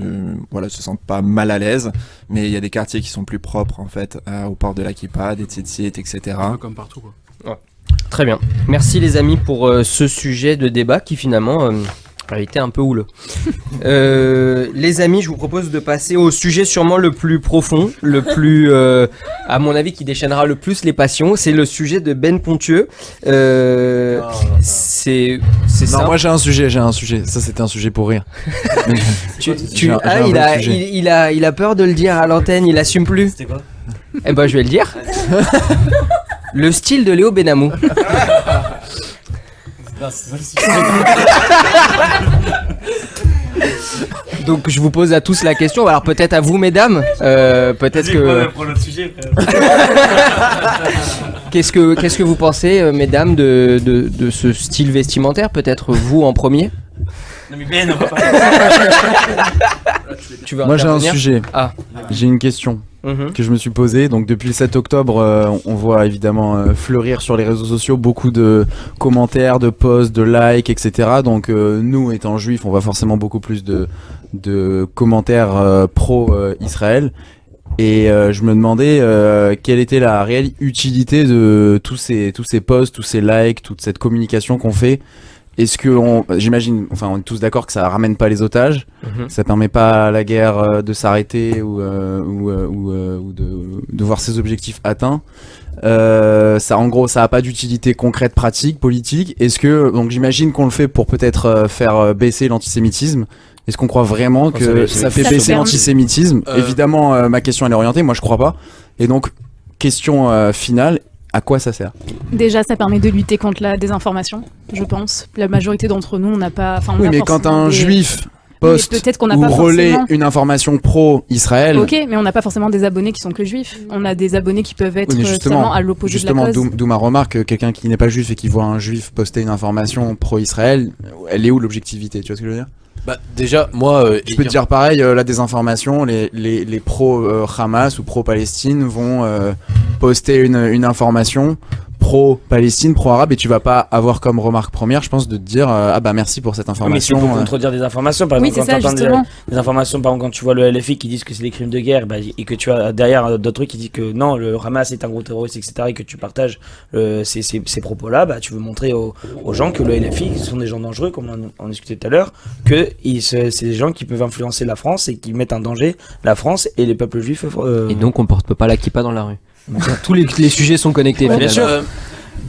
sentent pas mal à l'aise, mais il y a des quartiers qui sont plus propres en fait au port de la kippa, des tzitzit, etc. Un peu comme partout quoi. Ouais. Très bien. Merci les amis pour ce sujet de débat qui finalement a été un peu houleux. Les amis, je vous propose de passer au sujet sûrement le plus profond, le plus, à mon avis, qui déchaînera le plus les passions. C'est le sujet de Ben Pontieux. C'est ça. Non, moi j'ai un sujet. Ça c'était un sujet pour rire. Il a peur de le dire à l'antenne, il assume plus. C'était quoi? Eh ben je vais le dire. Le style de Léo Benamou. Donc je vous pose à tous la question, alors peut-être à vous mesdames, peut-être que... Prends l'autre sujet, frère. Qu'est-ce que vous pensez mesdames de ce style vestimentaire, peut-être vous en premier? Non mais Ben, on va pas... Tu veux Moi j'ai un intervenir? sujet. Ah. J'ai une question que je me suis posée. Donc depuis le 7 octobre, on voit évidemment fleurir sur les réseaux sociaux beaucoup de commentaires, de posts, de likes, etc. Donc nous, étant juifs, on voit forcément beaucoup plus de commentaires pro-Israël. Et je me demandais quelle était la réelle utilité de tous ces posts, tous ces likes, toute cette communication qu'on fait. Est-ce que j'imagine, enfin on est tous d'accord que ça ramène pas les otages, ça permet pas à la guerre de s'arrêter ou de voir ses objectifs atteints. Ça en gros ça a pas d'utilité concrète, pratique, politique. Est-ce que donc j'imagine qu'on le fait pour peut-être faire baisser l'antisémitisme. Est-ce qu'on croit vraiment que ça fait baisser l'antisémitisme? Évidemment ma question elle est orientée, moi je crois pas. Et donc question finale. À quoi ça sert? Déjà, ça permet de lutter contre la désinformation, je pense. La majorité d'entre nous, on n'a pas... Oui, mais quand un juif poste ou relaie une information pro-Israël... Ok, mais on n'a pas forcément des abonnés qui sont que juifs. On a des abonnés qui peuvent être justement à l'opposé de la cause. Justement, d'où ma remarque, quelqu'un qui n'est pas juif et qui voit un juif poster une information pro-Israël, elle est où l'objectivité? Tu vois ce que je veux dire? Bah déjà moi je peux te dire pareil, la désinformation, les pro Hamas ou pro Palestine vont poster une information pro-Palestine, pro-arabe, et tu vas pas avoir comme remarque première, je pense, de te dire ah bah merci pour cette information. Mais c'est pour contredire des informations, par exemple, quand tu entends des informations, par exemple, quand tu vois le LFI qui disent que c'est des crimes de guerre, bah, et que tu as derrière d'autres trucs qui disent que non, le Hamas est un groupe terroriste, etc., et que tu partages ces propos-là, bah, tu veux montrer aux gens que le LFI, ce sont des gens dangereux, comme on discutait tout à l'heure, que c'est des gens qui peuvent influencer la France et qui mettent en danger la France et les peuples juifs. Et donc on porte pas la kippa dans la rue. Tous les sujets sont connectés. Bien sûr.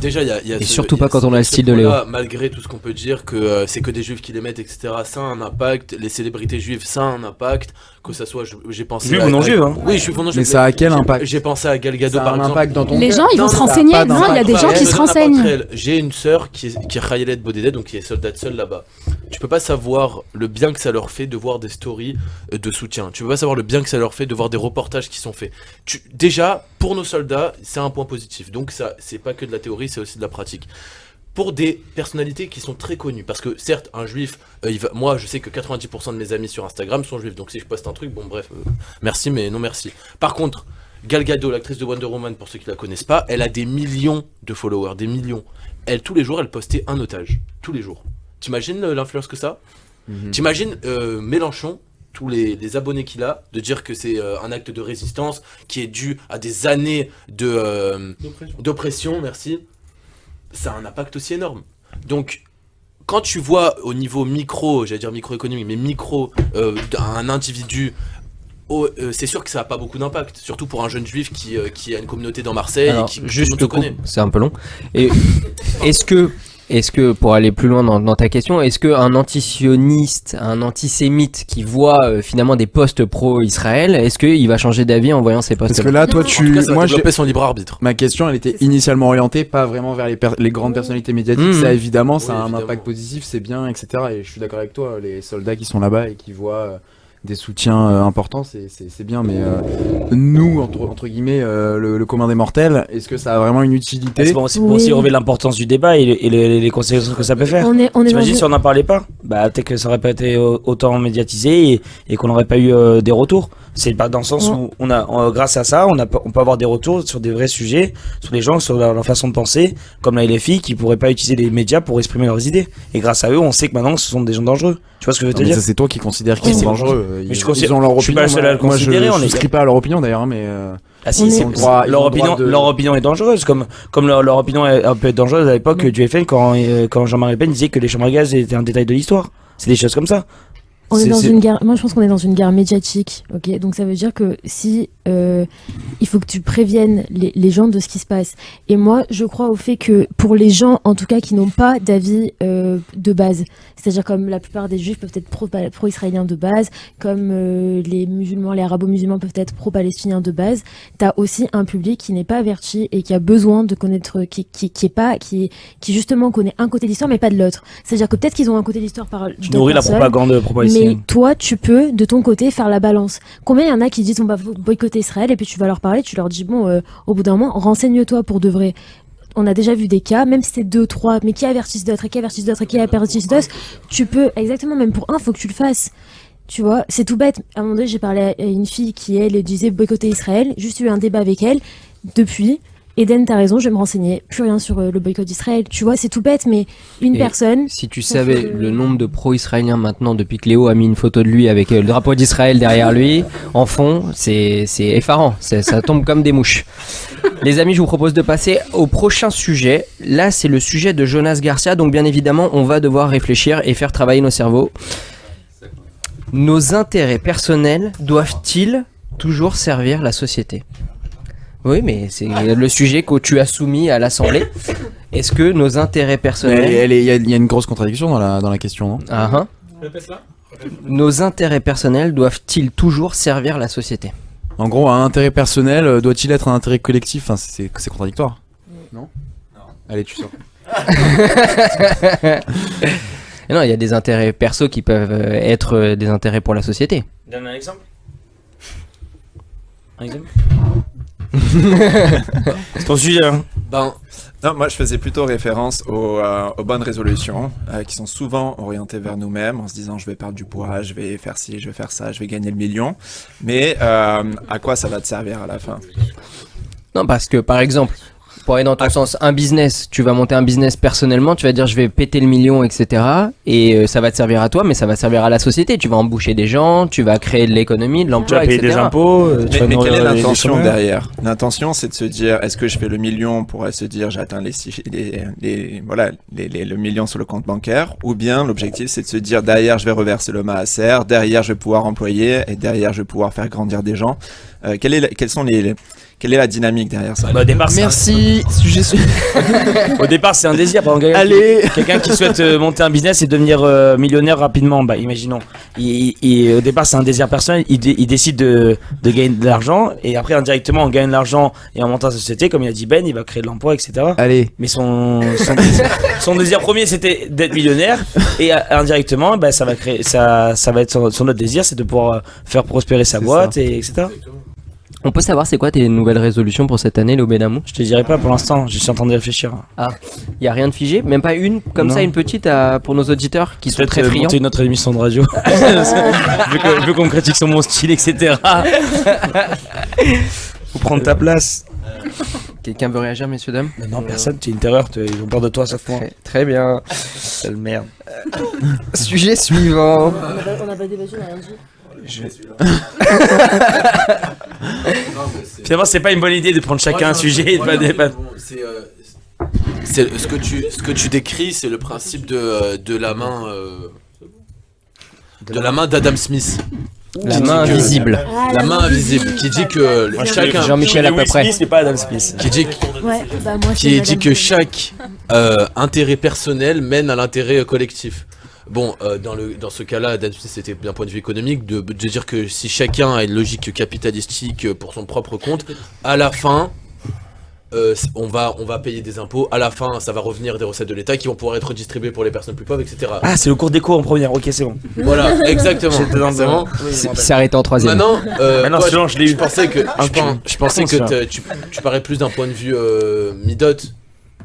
Déjà, il y a Et surtout pas quand on a le style de Léo. Malgré tout ce qu'on peut dire, que c'est que des juifs qui les mettent, etc., ça a un impact. Les célébrités juives, ça a un impact. Que ça soit, j'ai pensé. Juifs ou non juifs, hein. Oui, juifs ou non juifs. Mais ça a quel impact? J'ai pensé à Gal Gadot, Ça a par un exemple. impact dans ton Les cœur? gens, ils vont se renseigner. Non, il y a des gens qui se renseignent. J'ai une sœur qui est Khayalet Bodedeh, donc qui est soldate seule là-bas. Tu peux pas savoir le bien que ça leur fait de voir des stories de soutien. Tu peux pas savoir le bien que ça leur fait de voir des reportages qui sont faits. Déjà, pour nos soldats, c'est un point positif. Donc ça, c'est pas que de la théorie, c'est aussi de la pratique. Pour des personnalités qui sont très connues, parce que certes, un juif, moi je sais que 90% de mes amis sur Instagram sont juifs, donc si je poste un truc, bon bref, merci mais non merci. Par contre, Gal Gadot, l'actrice de Wonder Woman, pour ceux qui la connaissent pas, elle a des millions de followers, des millions. Elle, tous les jours, elle postait un otage, tous les jours. T'imagines l'influence que ça T'imagines Mélenchon, tous les abonnés qu'il a, de dire que c'est un acte de résistance qui est dû à des années d'oppression, merci. Ça a un impact aussi énorme. Donc, quand tu vois au niveau micro, j'allais dire microéconomique, mais micro, un individu, c'est sûr que ça n'a pas beaucoup d'impact. Surtout pour un jeune juif qui a une communauté dans Marseille. Alors, et qui juste tout le monde se connaît. c'est un peu long. Et est-ce que, pour aller plus loin dans ta question, est-ce qu'un antisioniste, un antisémite qui voit finalement des posts pro-Israël, est-ce qu'il va changer d'avis en voyant ces posts? Parce que là, toi, En tout cas, ça va moi, développer son libre arbitre. ma question, elle était initialement orientée pas vraiment vers les grandes personnalités médiatiques. Ça, évidemment, ça a un évidemment. impact positif, c'est bien, etc. Et je suis d'accord avec toi, les soldats qui sont là-bas et qui voient des soutiens importants, c'est bien. Mais nous, entre guillemets, le commun des mortels, est-ce que ça a vraiment une utilité? C'est pour aussi relever l'importance du débat et les conséquences que ça peut faire. On est T'imagines dans si on n'en parlait pas, bah peut-être que ça aurait pas été autant médiatisé et qu'on n'aurait pas eu des retours. C'est pas dans le sens où grâce à ça, on peut avoir des retours sur des vrais sujets, sur les gens, sur leur façon de penser, comme la LFI qui pourraient pas utiliser les médias pour exprimer leurs idées. Et grâce à eux, on sait que maintenant ce sont des gens dangereux. Tu vois ce que je veux te Mais dire? ça, c'est toi qui considères qu'ils sont dangereux. Mais Ils ont leur opinion. je suis pas le seul à le considérer. Moi, je souscris pas à leur opinion d'ailleurs, hein, mais. Ah si, leur opinion est dangereuse, comme leur opinion peut être dangereuse à l'époque du FN quand Jean-Marie Le Pen disait que les chambres à gaz étaient un détail de l'histoire. C'est des choses comme ça. On est dans une guerre. Moi, je pense qu'on est dans une guerre médiatique. Ok, donc ça veut dire que si il faut que tu préviennes les gens de ce qui se passe. Et moi, je crois au fait que pour les gens, en tout cas, qui n'ont pas d'avis de base, c'est-à-dire comme la plupart des juifs peuvent être pro-israéliens de base, comme les musulmans, les arabo-musulmans peuvent être pro-palestiniens de base. T'as aussi un public qui n'est pas averti et qui a besoin de connaître, qui justement connaît un côté de l'histoire mais pas de l'autre. C'est-à-dire que peut-être qu'ils ont un côté de l'histoire par. Tu nourris la propagande pro-palestinienne. Mais toi, tu peux, de ton côté, faire la balance. Combien il y en a qui disent on va boycotter Israël et puis tu vas leur parler, tu leur dis bon, au bout d'un moment, renseigne-toi pour de vrai. On a déjà vu des cas, même si c'est 2, 3, mais qui avertissent d'autres, et qui avertissent d'autres, et qui avertissent d'autres, tu peux, exactement, même pour un, faut que tu le fasses. Tu vois, c'est tout bête. À un moment donné, j'ai parlé à une fille qui, elle, disait boycotter Israël, juste eu un débat avec elle. Depuis, Eden, t'as raison, je vais me renseigner. Plus rien sur le boycott d'Israël. Tu vois, c'est tout bête, mais une personne. Si tu savais le nombre de pro-israéliens maintenant, depuis que Léo a mis une photo de lui avec le drapeau d'Israël derrière lui, en fond, c'est effarant. Ça tombe comme des mouches. Les amis, je vous propose de passer au prochain sujet. Là, c'est le sujet de Jonas Garcia. Donc, bien évidemment, on va devoir réfléchir et faire travailler nos cerveaux. Nos intérêts personnels doivent-ils toujours servir la société ? Oui, mais c'est le sujet que tu as soumis à l'Assemblée. Est-ce que nos intérêts personnels... Il y a une grosse contradiction dans la question, non ? Nos intérêts personnels doivent-ils toujours servir la société ? En gros, un intérêt personnel doit-il être un intérêt collectif ? Enfin, c'est contradictoire. Non ? Allez, tu sors. Et non, il y a des intérêts perso qui peuvent être des intérêts pour la société. Donne un exemple. C'est ton sujet, hein. Non, moi je faisais plutôt référence aux bonnes résolutions qui sont souvent orientées vers nous-mêmes en se disant je vais perdre du poids, je vais faire ci, je vais faire ça, je vais gagner le million. Mais à quoi ça va te servir à la fin ? Non, parce que par exemple, pour aller dans ton sens, un business, tu vas monter un business personnellement, tu vas dire je vais péter le million, etc. Et ça va te servir à toi, mais ça va servir à la société. Tu vas embaucher des gens, tu vas créer de l'économie, de l'emploi, etc. Tu vas payer des impôts. Mais quelle est l'intention derrière ? L'intention, c'est de se dire est-ce que je fais le million pour se dire j'atteins le million sur le compte bancaire, ou bien l'objectif c'est de se dire derrière je vais reverser le maaser, derrière je vais pouvoir employer et derrière je vais pouvoir faire grandir des gens. Quels sont Quelle est la dynamique derrière ça? Au départ, Merci. Sujet Au départ, c'est un désir. Par exemple, quelqu'un qui souhaite monter un business et devenir millionnaire rapidement. Bah, imaginons. Au départ, c'est un désir personnel. Il décide de gagner de l'argent et après, indirectement, en gagnant de l'argent et en montant sa société, comme il a dit Ben, il va créer de l'emploi, etc. Allez. Mais son désir premier, c'était d'être millionnaire et indirectement, bah, ça va être son autre désir, c'est de pouvoir faire prospérer sa boîte et etc. On peut savoir c'est quoi tes nouvelles résolutions pour cette année, Léo Benamou? Je te dirai pas pour l'instant, je suis en train de réfléchir. Ah, y a rien de figé? Même pas une comme ça, une petite pour nos auditeurs qui sont très friands? Monter une autre émission de radio. vu qu'on me critique sur mon style, etc. Faut prendre ta place. Quelqu'un veut réagir, messieurs, dames? Non, personne, tu es une terreur, ils ont peur de toi sauf moi. Très bien. Sale merde. Sujet suivant. On n'a pas débattu, on n'a rien dit. Finalement, c'est pas une bonne idée de prendre chacun un sujet et de pas débattre. C'est ce que tu décris, c'est le principe de la main d'Adam Smith. La main invisible. La main invisible qui dit que chacun. Jean-Michel à peu près. C'est pas Adam Smith. Qui dit que chaque intérêt personnel mène à l'intérêt collectif. Bon, dans ce cas-là, Adam Smith, c'était d'un point de vue économique de dire que si chacun a une logique capitalistique pour son propre compte, à la fin, on va payer des impôts, à la fin, ça va revenir des recettes de l'État qui vont pouvoir être redistribuées pour les personnes plus pauvres, etc. Ah, c'est le cours d'éco en première, ok, c'est bon. Voilà, exactement. Il s'est arrêté en troisième. Maintenant, toi, je l'ai eu. Je pensais que tu parais plus d'un point de vue Midot.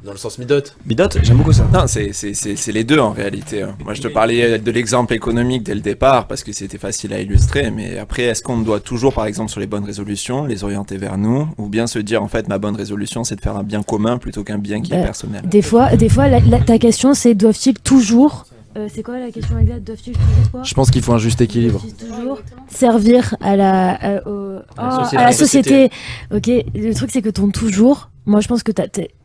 Dans le sens Midot. Midot, j'aime beaucoup ça. Non, c'est les deux en réalité. Moi, je te parlais de l'exemple économique dès le départ parce que c'était facile à illustrer. Mais après, est-ce qu'on doit toujours, par exemple, sur les bonnes résolutions, les orienter vers nous, ou bien se dire en fait, ma bonne résolution, c'est de faire un bien commun plutôt qu'un bien qui est personnel. Des fois, ta question, c'est doivent-ils toujours c'est quoi la question exacte? Doivent-ils toujours quoi? Je pense qu'il faut un juste équilibre. Toujours servir à la société. Ok, le truc c'est que ton toujours. Moi, je pense que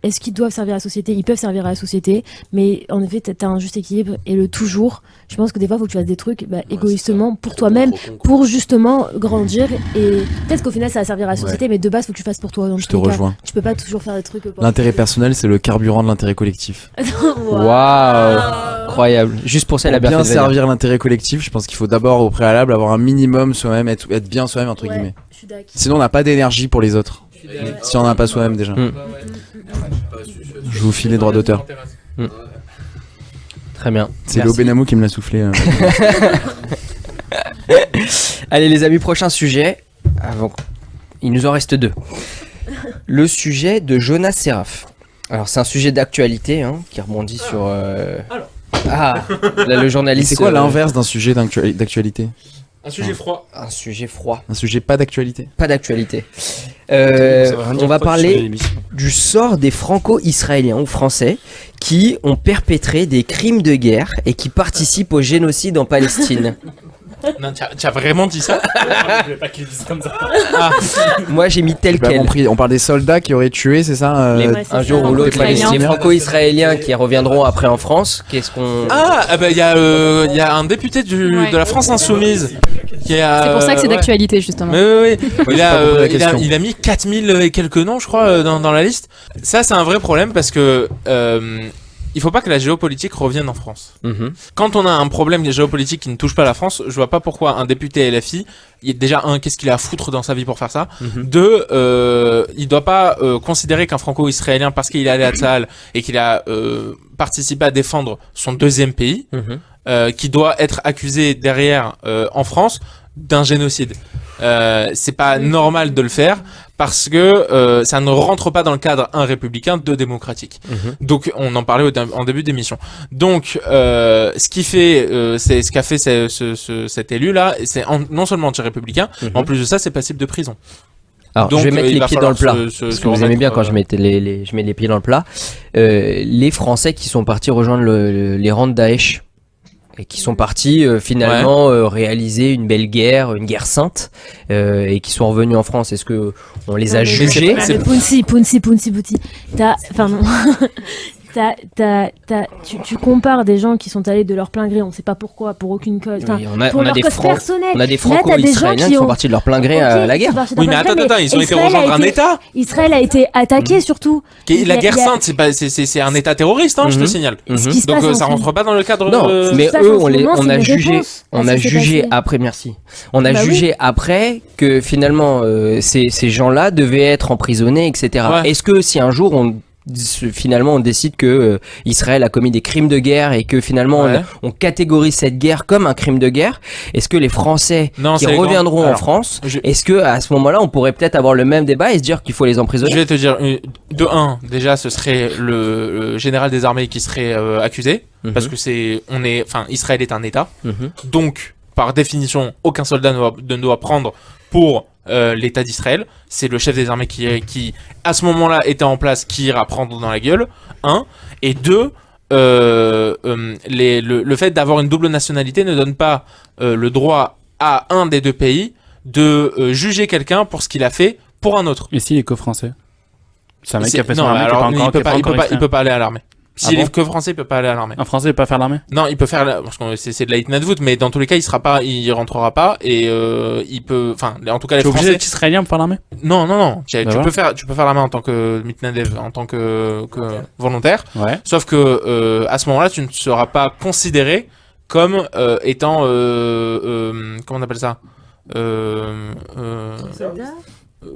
est-ce qu'ils doivent servir à la société? Ils peuvent servir à la société, mais en effet, t'as un juste équilibre. Et le toujours, je pense que des fois, il faut que tu fasses des trucs égoïstement pour toi-même, pour justement grandir. Et peut-être qu'au final, ça va servir à la société, mais de base, il faut que tu fasses pour toi. Je te rejoins. Tu peux pas toujours faire des trucs. L'intérêt personnel, c'est le carburant de l'intérêt collectif. Waouh, incroyable. Juste pour ça, pour bien servir l'intérêt collectif, je pense qu'il faut d'abord au préalable avoir un minimum soi-même, être bien soi-même entre guillemets. Sinon, on n'a pas d'énergie pour les autres. Si on n'a pas soi-même déjà. Je vous file les droits d'auteur. Très bien. C'est Léo Benamou qui me l'a soufflé. Allez les amis, prochain sujet. Il nous en reste deux. Le sujet de Jonas Seraf. Alors c'est un sujet d'actualité qui rebondit sur... Ah, là le journaliste... C'est quoi l'inverse d'un sujet d'actualité? Un sujet froid. Un sujet froid. Un sujet pas d'actualité. Pas d'actualité. On va parler du sort des franco-israéliens ou français qui ont perpétré des crimes de guerre et qui participent au génocide en Palestine. Non, tu as vraiment dit ça? Je voulais pas qu'ils disent comme ça. Ah, moi j'ai mis tel quel. On parle des soldats qui auraient tué, c'est ça un jour ou l'autre, les franco-israéliens qui reviendront après en France. Qu'est-ce qu'on... Il y a un député de la France Insoumise. C'est pour ça que c'est d'actualité justement. Oui. Il a mis 4000 et quelques noms, je crois, dans la liste. Ça, c'est un vrai problème parce que il faut pas que la géopolitique revienne en France. Quand on a un problème géopolitique qui ne touche pas la France, je vois pas pourquoi un député LFI, déjà qu'est-ce qu'il a à foutre dans sa vie pour faire ça. Deux, il doit pas considérer qu'un franco-israélien, parce qu'il est allé à Tsahal et qu'il a participé à défendre son deuxième pays, qui doit être accusé derrière en France d'un génocide. C'est pas normal de le faire parce que ça ne rentre pas dans le cadre un républicain, deux démocratique. Donc on en parlait en début d'émission. Donc ce qu'a fait cet élu là, c'est non seulement anti-républicain, mais en plus de ça, c'est passible de prison. Alors donc, je vais mettre les pieds dans le plat, parce que vous aimez bien quand je mets les pieds dans le plat. Les Français qui sont partis rejoindre les rangs de Daesh et qui sont partis finalement réaliser une belle guerre, une guerre sainte, et qui sont revenus en France. Est-ce que on les a jugés? Pounsi. Enfin non. tu compares des gens qui sont allés de leur plein gré, on sait pas pourquoi, pour aucune cause. Enfin, Oui, pour leur cause personnelle. on a des Là, t'as des gens franco-israéliens qui font partie de leur plein gré à la guerre. Oui, mais attends, ils ont été rejoindre un État. Israël a été attaqué surtout. La guerre sainte, c'est un État terroriste, je te signale. Donc ça rentre pas dans le cadre. Non, mais eux, on a jugé après, merci. On a jugé après que finalement ces gens-là devaient être emprisonnés, etc. Ouais. Est-ce que si un jour finalement on décide que Israël a commis des crimes de guerre et que finalement on catégorise cette guerre comme un crime de guerre, est-ce que les Français qui reviendront en France, est-ce que à ce moment-là on pourrait peut-être avoir le même débat et se dire qu'il faut les emprisonner? Je vais te dire, de un, déjà ce serait le général des armées qui serait accusé, parce que Israël est un État, donc par définition aucun soldat ne doit prendre pour l'État d'Israël. C'est le chef des armées qui à ce moment-là était en place qui ira prendre dans la gueule, et deux, le fait d'avoir une double nationalité ne donne pas le droit à un des deux pays de juger quelqu'un pour ce qu'il a fait pour un autre. Et s'il est que français? C'est un mec qui a fait son non, armée, alors, il peut pas aller à l'armée. S'il est que français, il peut pas aller à l'armée. Un français, il peut pas faire l'armée? Non, il peut faire, parce que c'est de la Hitnadvout, mais dans tous les cas, il rentrera pas, et il peut, enfin, en tout cas, les Français. Tu es obligé Français. d'être israélien pour faire l'armée? Non. Tu voilà. peux faire l'armée en tant que Mitnadev, en tant que volontaire. Ouais. Sauf que, à ce moment-là, tu ne seras pas considéré comme étant, comment on appelle ça?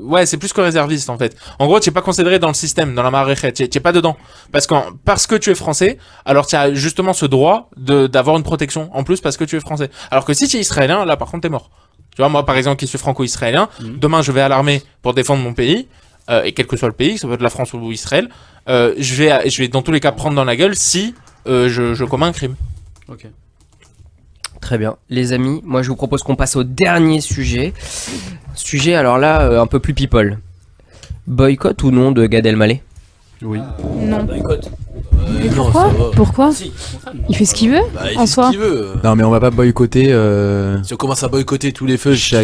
Ouais, c'est plus que réserviste en fait. En gros, tu n'es pas considéré dans le système, dans la maréchette, tu n'es pas dedans. Parce que tu es français, alors tu as justement ce droit d'avoir une protection en plus parce que tu es français. Alors que si tu es israélien, là par contre, tu es mort. Tu vois, moi par exemple, qui suis franco-israélien, demain je vais à l'armée pour défendre mon pays, et quel que soit le pays, ça peut être la France ou Israël, je vais dans tous les cas prendre dans la gueule si je commets un crime. Ok. Très bien. Les amis, moi je vous propose qu'on passe au dernier sujet. Sujet alors là, un peu plus people. Boycott ou non de Gad Elmaleh? Oui. Non. Boycott. Mais non, pourquoi ça va. Pourquoi Il fait ce qu'il veut Bah, il en fait soi. ce qu'il veut. Non, mais on va pas boycotter. Si on commence à boycotter tous les feux qui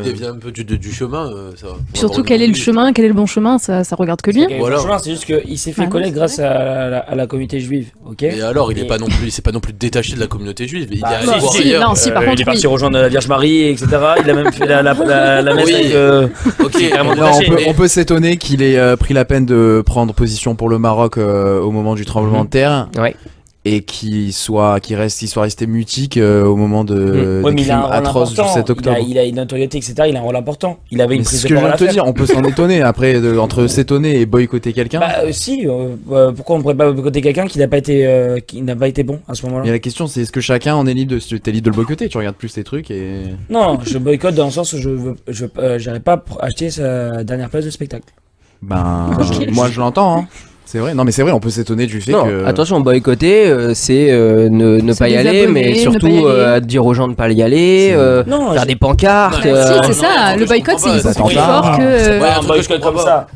déviennent un peu du chemin, ça va. Puis surtout, quel est le chemin, quel est le bon chemin, ça regarde que lui. Voilà. C'est juste qu'il s'est fait connaître grâce à la communauté juive, ok. Et alors, il est pas non plus détaché de la communauté juive. Il est allé si, voir si, ailleurs. non, si, par contre, il est parti oui. rejoindre la Vierge Marie, etc. Il a même fait la messe Oui. avec. Ok. carrément Non, détaché. on peut s'étonner qu'il ait pris la peine de prendre position pour le Maroc au moment du tremblement de terre. Ouais. Et qu'il soit resté mutique au moment des Ouais, mais il a crimes un rôle atroces du important. 7 octobre. Il a une notoriété, etc. Il a un rôle important. Il avait une C'est prise ce de que je parole viens à de te faire. dire, on peut s'en étonner après, entre s'étonner et boycotter quelqu'un. Bah si, pourquoi on pourrait pas boycotter quelqu'un qui n'a pas été bon à ce moment-là? Mais la question c'est est-ce que chacun en est libre t'es libre de le boycotter, tu regardes plus tes trucs et... Non, je boycotte dans le sens où j'irai pas acheter sa dernière place de spectacle. Ben, moi je l'entends, hein. C'est vrai, non mais c'est vrai, on peut s'étonner du fait Non, que... attention, boycotter, c'est ne pas y aller, désabonner, mais ne surtout pas y aller. dire aux gens de pas y aller, Non, faire des pancartes. Si, c'est ça, le boycott, c'est ça beaucoup plus t'entend fort pas. que. Ouais, un boycott comme ça.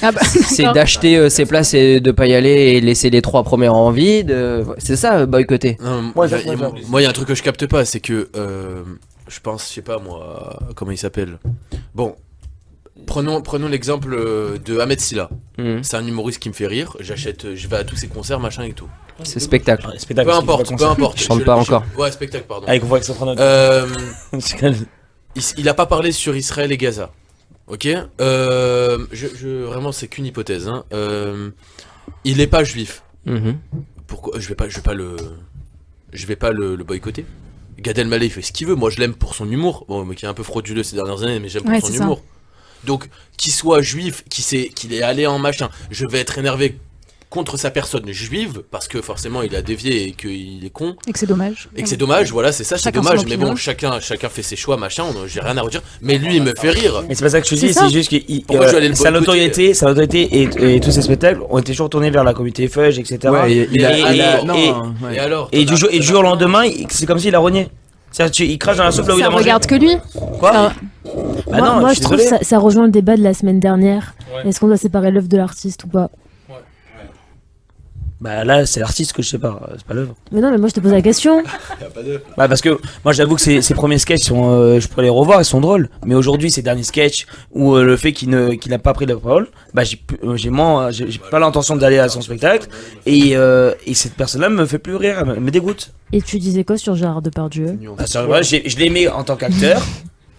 Ah bah, C'est d'accord. d'acheter ses places et de pas y aller et laisser les 3 premières en vide. C'est ça, boycotter. Non, Ouais, moi, il y a un truc que je capte pas, c'est que je pense, je sais pas moi, comment il s'appelle. Bon, prenons l'exemple de Ahmed Silla. C'est un humoriste qui me fait rire. Je vais à tous ses concerts, machin et tout. C'est spectacle. Spectacle. Peu importe. Je chante pas encore. Ouais, spectacle, pardon. Avec voix extra-phonique. Il a pas parlé sur Israël et Gaza. Ok. Vraiment, c'est qu'une hypothèse. Hein. Il est pas juif. Pourquoi je vais pas le boycotter. Gad Elmaleh il fait ce qu'il veut. Moi, je l'aime pour son humour. Bon, mais qui est un peu frauduleux ces dernières années, mais j'aime pour son humour. Donc, qu'il soit juif, qu'il est allé en machin, je vais être énervé contre sa personne juive parce que forcément il a dévié et qu'il est con Et que c'est dommage. et que c'est dommage, voilà, c'est ça, c'est Chacun dommage, son mais opinion. bon, chacun fait ses choix, machin, j'ai rien à redire, mais lui il me fait rire. Mais c'est pas ça que je te C'est dis, ça. c'est juste que Pourquoi je vais aller le sa boycotter notoriété et tous ses spectacles ont été toujours tournés vers la communauté Fudge, etc. Ouais, il a... Non, Et alors Et du jour au lendemain, c'est comme s'il a rogné. C'est-à-dire, il crache dans la soupe là où il Ça a mangé. regarde que lui. Quoi Ça- Bah non, moi je je suis trouve désolé. ça rejoint le débat de la semaine dernière. Ouais. Est-ce qu'on doit séparer l'œuvre de l'artiste ou pas? Bah là, c'est l'artiste que je sais pas, c'est pas l'œuvre. Mais non, mais moi je te pose la question. Bah parce que moi j'avoue que ses premiers sketchs sont, je pourrais les revoir, ils sont drôles. Mais aujourd'hui, ces derniers sketchs où le fait qu'il n'a pas pris la parole, bah j'ai pas l'intention d'aller à son spectacle et cette personne-là me fait plus rire, elle me dégoûte. Et tu disais quoi sur Gérard Depardieu? Ah, c'est vrai, je l'aimais en tant qu'acteur.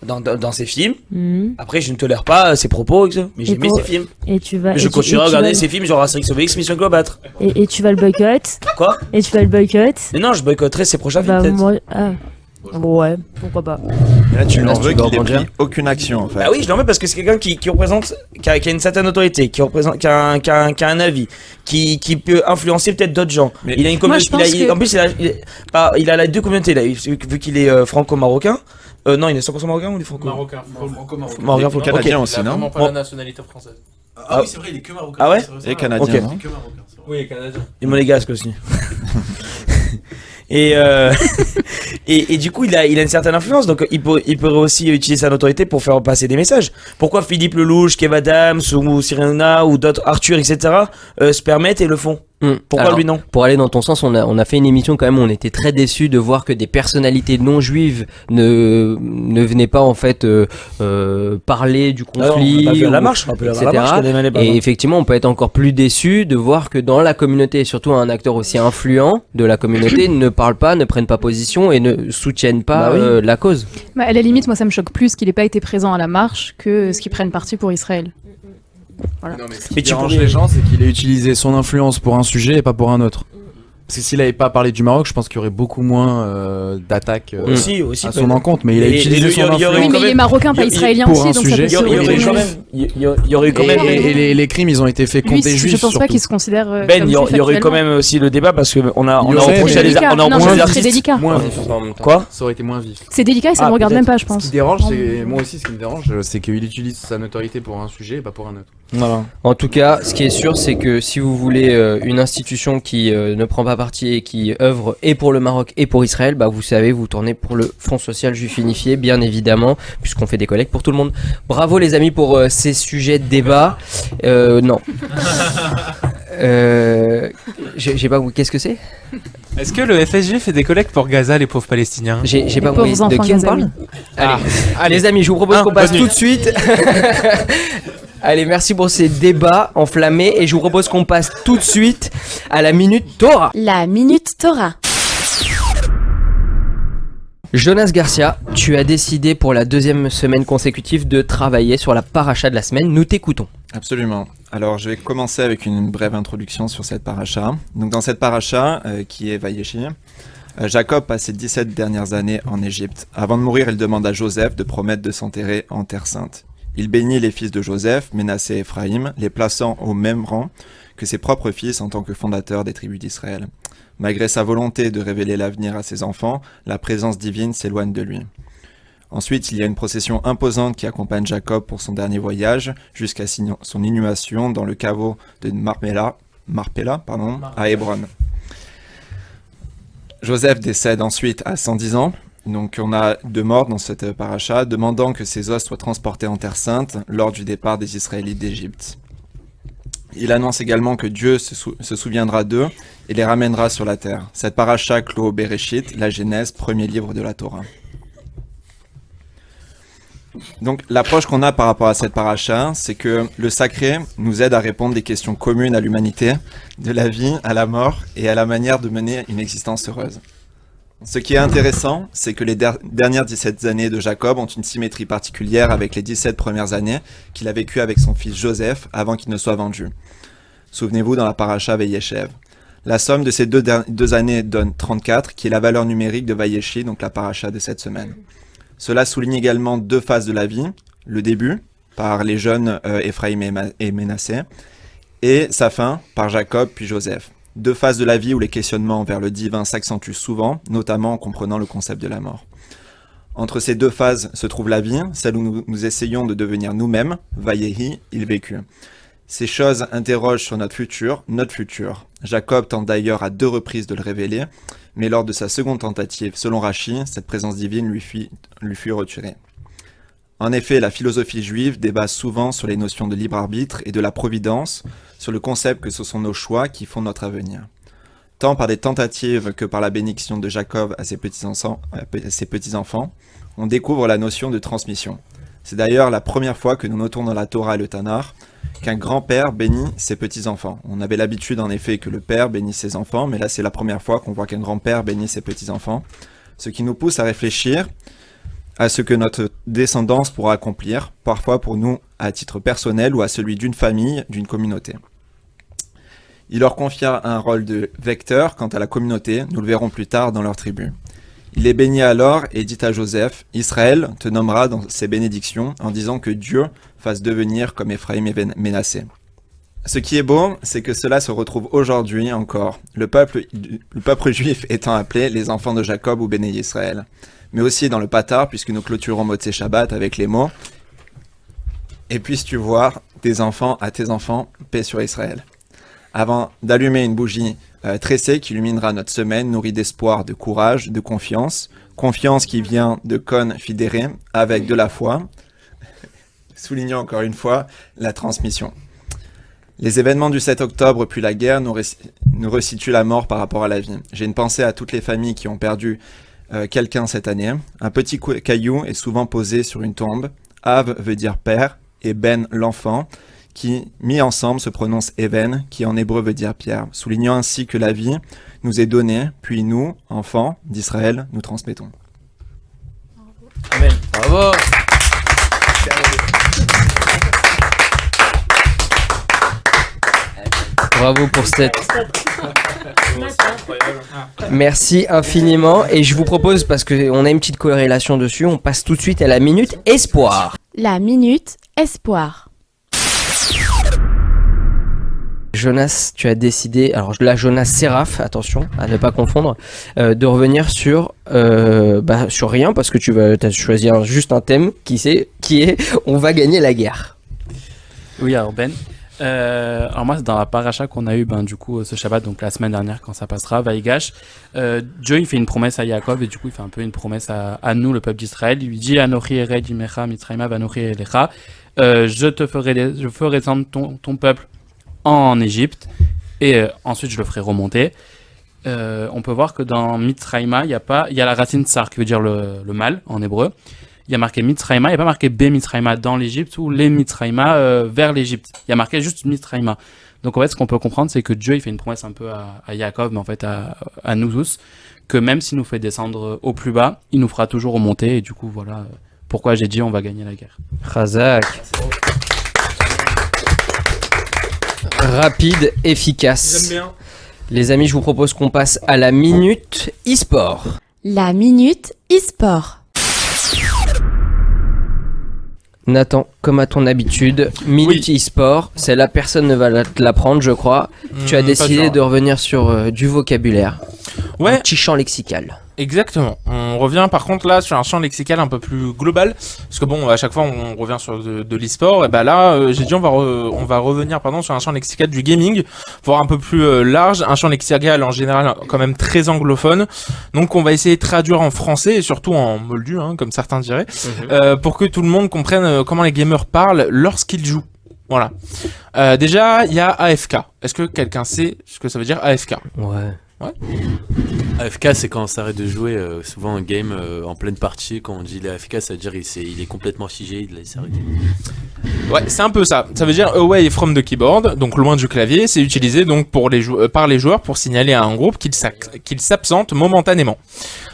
Dans ses films. Mhm. Après, je ne tolère pas ses propos, etc. Mais j'aimais ses films. Et tu vas. Je continue à regarder ses films, genre Astérix Obélix, Mission Cléopâtre. Et tu vas le boycott? Quoi? Et tu vas le boycott? Mais non, je boycotterai ses prochains Bah, films, peut-être. moi. Ouais, pourquoi pas. Là, tu Là, n'en tu veux dois qu'il ait rebondir. pris aucune action en fait. Bah oui, je l'en veux parce que c'est quelqu'un qui représente, qui a une certaine autorité, qui a un avis, qui peut influencer peut-être d'autres gens. Mais il a une moi, je communauté. pense que- En plus, il a les deux communautés là. Vu qu'il est franco-marocain. Non, il est 100% marocain ou il est franco? Marocain. Marocain, Il est canadien aussi, Il a non? vraiment pas la nationalité française. Ah oui, c'est vrai, il est que marocain. Ah ouais? Et canadien, Ok. non? Oui, il est canadien. Et monégasque aussi. Et du coup, il a une certaine influence, donc il pourrait aussi utiliser sa notoriété pour faire passer des messages. Pourquoi Philippe Lelouch, Kev Adams ou Cyril ou d'autres, Arthur, etc. Se permettent et le font? Pourquoi Alors, lui non? Pour aller dans ton sens, on a fait une émission quand même où on était très déçus de voir que des personnalités non juives ne venaient pas en fait parler du conflit, on l'a vu à la ou- marche, on l'a vu à la etc. marche, qu'elle aimait pas, Et non effectivement, on peut être encore plus déçu de voir que dans la communauté, et surtout un acteur aussi influent de la communauté, ne parle pas, ne prenne pas position et ne soutienne pas Bah oui. la cause. Bah, à la limite, moi, ça me choque plus qu'il ait pas été présent à la marche que ce qu'il prenne parti pour Israël. Voilà. Ce qui dérange les gens, c'est qu'il ait utilisé son influence pour un sujet et pas pour un autre. Parce que s'il avait pas parlé du Maroc, je pense qu'il y aurait beaucoup moins d'attaques Aussi, à son encontre. Mais il a Et- utilisé et son il y aurait influence. Oui, mais quand il est même- marocain, pas il y- israélien pour aussi, un donc sujet, ça peut Il y aurait eu se quand même, il y aurait eu quand même. Et les crimes, ils ont été faits contre Lui, des juifs. je pense pas surtout. qu'il se considère. Ben, comme il y juif aurait eu quand actuellement. même aussi le débat parce qu'on a Il y aurait, reproché mais- à des délicat. on a Non, reproché mais à des c'est artistes. très délicat. Moins Ouais, vif. en même temps. Quoi? Ça aurait été moins vif. C'est délicat et ça Ah, ne regarde peut-être. même pas, je Ce qui pense. dérange, c'est moi aussi, ce qui me dérange, c'est qu'il utilise sa notoriété pour un sujet et pas pour un autre. Voilà. En tout cas, ce qui est sûr, c'est que si vous voulez une institution qui ne prend pas parti et qui œuvre et pour le Maroc et pour Israël, bah vous savez, vous tournez pour le Fonds social juif unifié, bien évidemment, puisqu'on fait des collectes pour tout le monde. Bravo les amis pour ces sujets de débat. Non. J'ai pas. Qu'est-ce que c'est? Est-ce que le FSG fait des collectes pour Gaza, les pauvres Palestiniens? J'ai Les pas pauvres compris. De enfants qui on gazaouis. parle? Allez, les amis, je vous propose qu'on passe tout de suite. Allez, merci pour ces débats enflammés et je vous propose qu'on passe tout de suite à la Minute Torah. La Minute Torah. Jonas Garcia, tu as décidé pour la deuxième semaine consécutive de travailler sur la paracha de la semaine. Nous t'écoutons. Absolument. Alors, je vais commencer avec une brève introduction sur cette paracha. Donc, dans cette paracha, qui est Vayeshi, Jacob passe ses 17 dernières années en Égypte. Avant de mourir, il demande à Joseph de promettre de s'enterrer en Terre Sainte. Il bénit les fils de Joseph, Ménassé et Éphraïm, les plaçant au même rang que ses propres fils en tant que fondateurs des tribus d'Israël. Malgré sa volonté de révéler l'avenir à ses enfants, la présence divine s'éloigne de lui. Ensuite, il y a une procession imposante qui accompagne Jacob pour son dernier voyage, jusqu'à son inhumation dans le caveau de Marpella, à Hébron. Joseph décède ensuite à 110 ans. Donc on a deux morts dans cette paracha, demandant que ses os soient transportés en Terre Sainte lors du départ des Israélites d'Égypte. Il annonce également que Dieu se souviendra d'eux et les ramènera sur la terre. Cette paracha clôt Bereshit, la Genèse, premier livre de la Torah. Donc l'approche qu'on a par rapport à cette paracha, c'est que le sacré nous aide à répondre des questions communes à l'humanité, de la vie à la mort et à la manière de mener une existence heureuse. Ce qui est intéressant, c'est que les dernières 17 années de Jacob ont une symétrie particulière avec les 17 premières années qu'il a vécues avec son fils Joseph avant qu'il ne soit vendu. Souvenez-vous dans la paracha Vayeshev. La somme de ces deux années donne 34, qui est la valeur numérique de Vayeshi, donc la paracha de cette semaine. Cela souligne également deux phases de la vie, le début, par les jeunes Éphraïm et Ménassé, et sa fin, par Jacob puis Joseph. Deux phases de la vie où les questionnements envers le divin s'accentuent souvent, notamment en comprenant le concept de la mort. Entre ces deux phases se trouve la vie, celle où nous essayons de devenir nous-mêmes, Vayehi, il vécut. Ces choses interrogent sur notre futur. Jacob tente d'ailleurs à 2 reprises de le révéler, mais lors de sa seconde tentative, selon Rashi, cette présence divine lui fut retirée. En effet, la philosophie juive débat souvent sur les notions de libre arbitre et de la providence, sur le concept que ce sont nos choix qui font notre avenir. Tant par des tentatives que par la bénédiction de Jacob à ses petits-enfants, on découvre la notion de transmission. C'est d'ailleurs la première fois que nous notons dans la Torah et le Tanakh qu'un grand-père bénit ses petits-enfants. On avait l'habitude en effet que le père bénisse ses enfants, mais là c'est la première fois qu'on voit qu'un grand-père bénit ses petits-enfants, ce qui nous pousse à réfléchir à ce que notre descendance pourra accomplir, parfois pour nous à titre personnel ou à celui d'une famille, d'une communauté. Il leur confia un rôle de vecteur quant à la communauté, nous le verrons plus tard dans leur tribu. Il les bénit alors et dit à Joseph, « Israël te nommera dans ses bénédictions en disant que Dieu fasse devenir comme Éphraïm et Ménassé. » Ce qui est beau, c'est que cela se retrouve aujourd'hui encore, le peuple juif étant appelé les enfants de Jacob ou Béné Israël, mais aussi dans le Patar, puisque nous clôturons Motsé Shabbat avec les mots « Et puisses-tu voir tes enfants à tes enfants, paix sur Israël » avant d'allumer une bougie tressée qui illuminera notre semaine, nourrie d'espoir, de courage, de confiance. Confiance qui vient de confidérer avec de la foi, soulignant encore une fois la transmission. Les événements du 7 octobre puis la guerre nous resituent la mort par rapport à la vie. J'ai une pensée à toutes les familles qui ont perdu quelqu'un cette année. Un petit caillou est souvent posé sur une tombe. Av veut dire père et Ben l'enfant, qui, mis ensemble, se prononce Even, qui en hébreu veut dire pierre, soulignant ainsi que la vie nous est donnée, puis nous, enfants d'Israël, nous transmettons. Amen. Bravo. Bravo pour cette... Merci infiniment. Et je vous propose, parce qu'on a une petite corrélation dessus, on passe tout de suite à la Minute Espoir. La Minute Espoir. Jonas, tu as décidé, alors là Jonas Séraph, attention à ne pas confondre, de revenir sur rien parce que tu as choisi juste un thème qui est on va gagner la guerre. Oui, alors Ben, alors moi c'est dans la paracha qu'on a eu du coup ce Shabbat, donc la semaine dernière quand ça passera, Vaïgash, Dieu il fait une promesse à Yaakov et du coup il fait un peu une promesse à nous, le peuple d'Israël. Il lui dit Anochi ered imecha mitzrayma vanochi elecha, je ferai descendre ton peuple en Égypte et ensuite je le ferai remonter. On peut voir que dans Mitzrayma, il y a la racine tsar qui veut dire le mal en hébreu. Il y a marqué Mitzrayma, il n'y a pas marqué Be Mitzrayma dans l'Égypte ou les Mitzrayma vers l'Égypte. Il y a marqué juste Mitzrayma. Donc en fait, ce qu'on peut comprendre, c'est que Dieu il fait une promesse un peu à Yaakov, mais en fait à nous tous, que même s'il nous fait descendre au plus bas, il nous fera toujours remonter. Et du coup, voilà pourquoi j'ai dit on va gagner la guerre. Razak. Rapide, efficace. J'aime bien. Les amis, je vous propose qu'on passe à la Minute e-sport. La Minute e-sport. Nathan, comme à ton habitude, Minute e-sport, celle-là personne ne va te la prendre je crois. Tu as décidé de revenir sur du vocabulaire. Ouais. Un petit champ lexical. Exactement. On revient par contre là sur un champ lexical un peu plus global, parce que bon, à chaque fois on revient sur de l'e-sport, et là j'ai dit on va revenir sur un champ lexical du gaming, voire un peu plus large, un champ lexical en général quand même très anglophone. Donc on va essayer de traduire en français et surtout en moldu, comme certains diraient, pour que tout le monde comprenne comment les gamers parlent lorsqu'ils jouent. Voilà. Déjà il y a AFK. Est-ce que quelqu'un sait ce que ça veut dire AFK ? Ouais. AFK, c'est quand on s'arrête de jouer, souvent un game en pleine partie. Quand on dit les AFK, ça veut dire il est complètement figé, il s'est arrêté. Ouais, c'est un peu ça. Ça veut dire away from the keyboard, donc loin du clavier. C'est utilisé donc par les joueurs pour signaler à un groupe qu'il s'absente momentanément.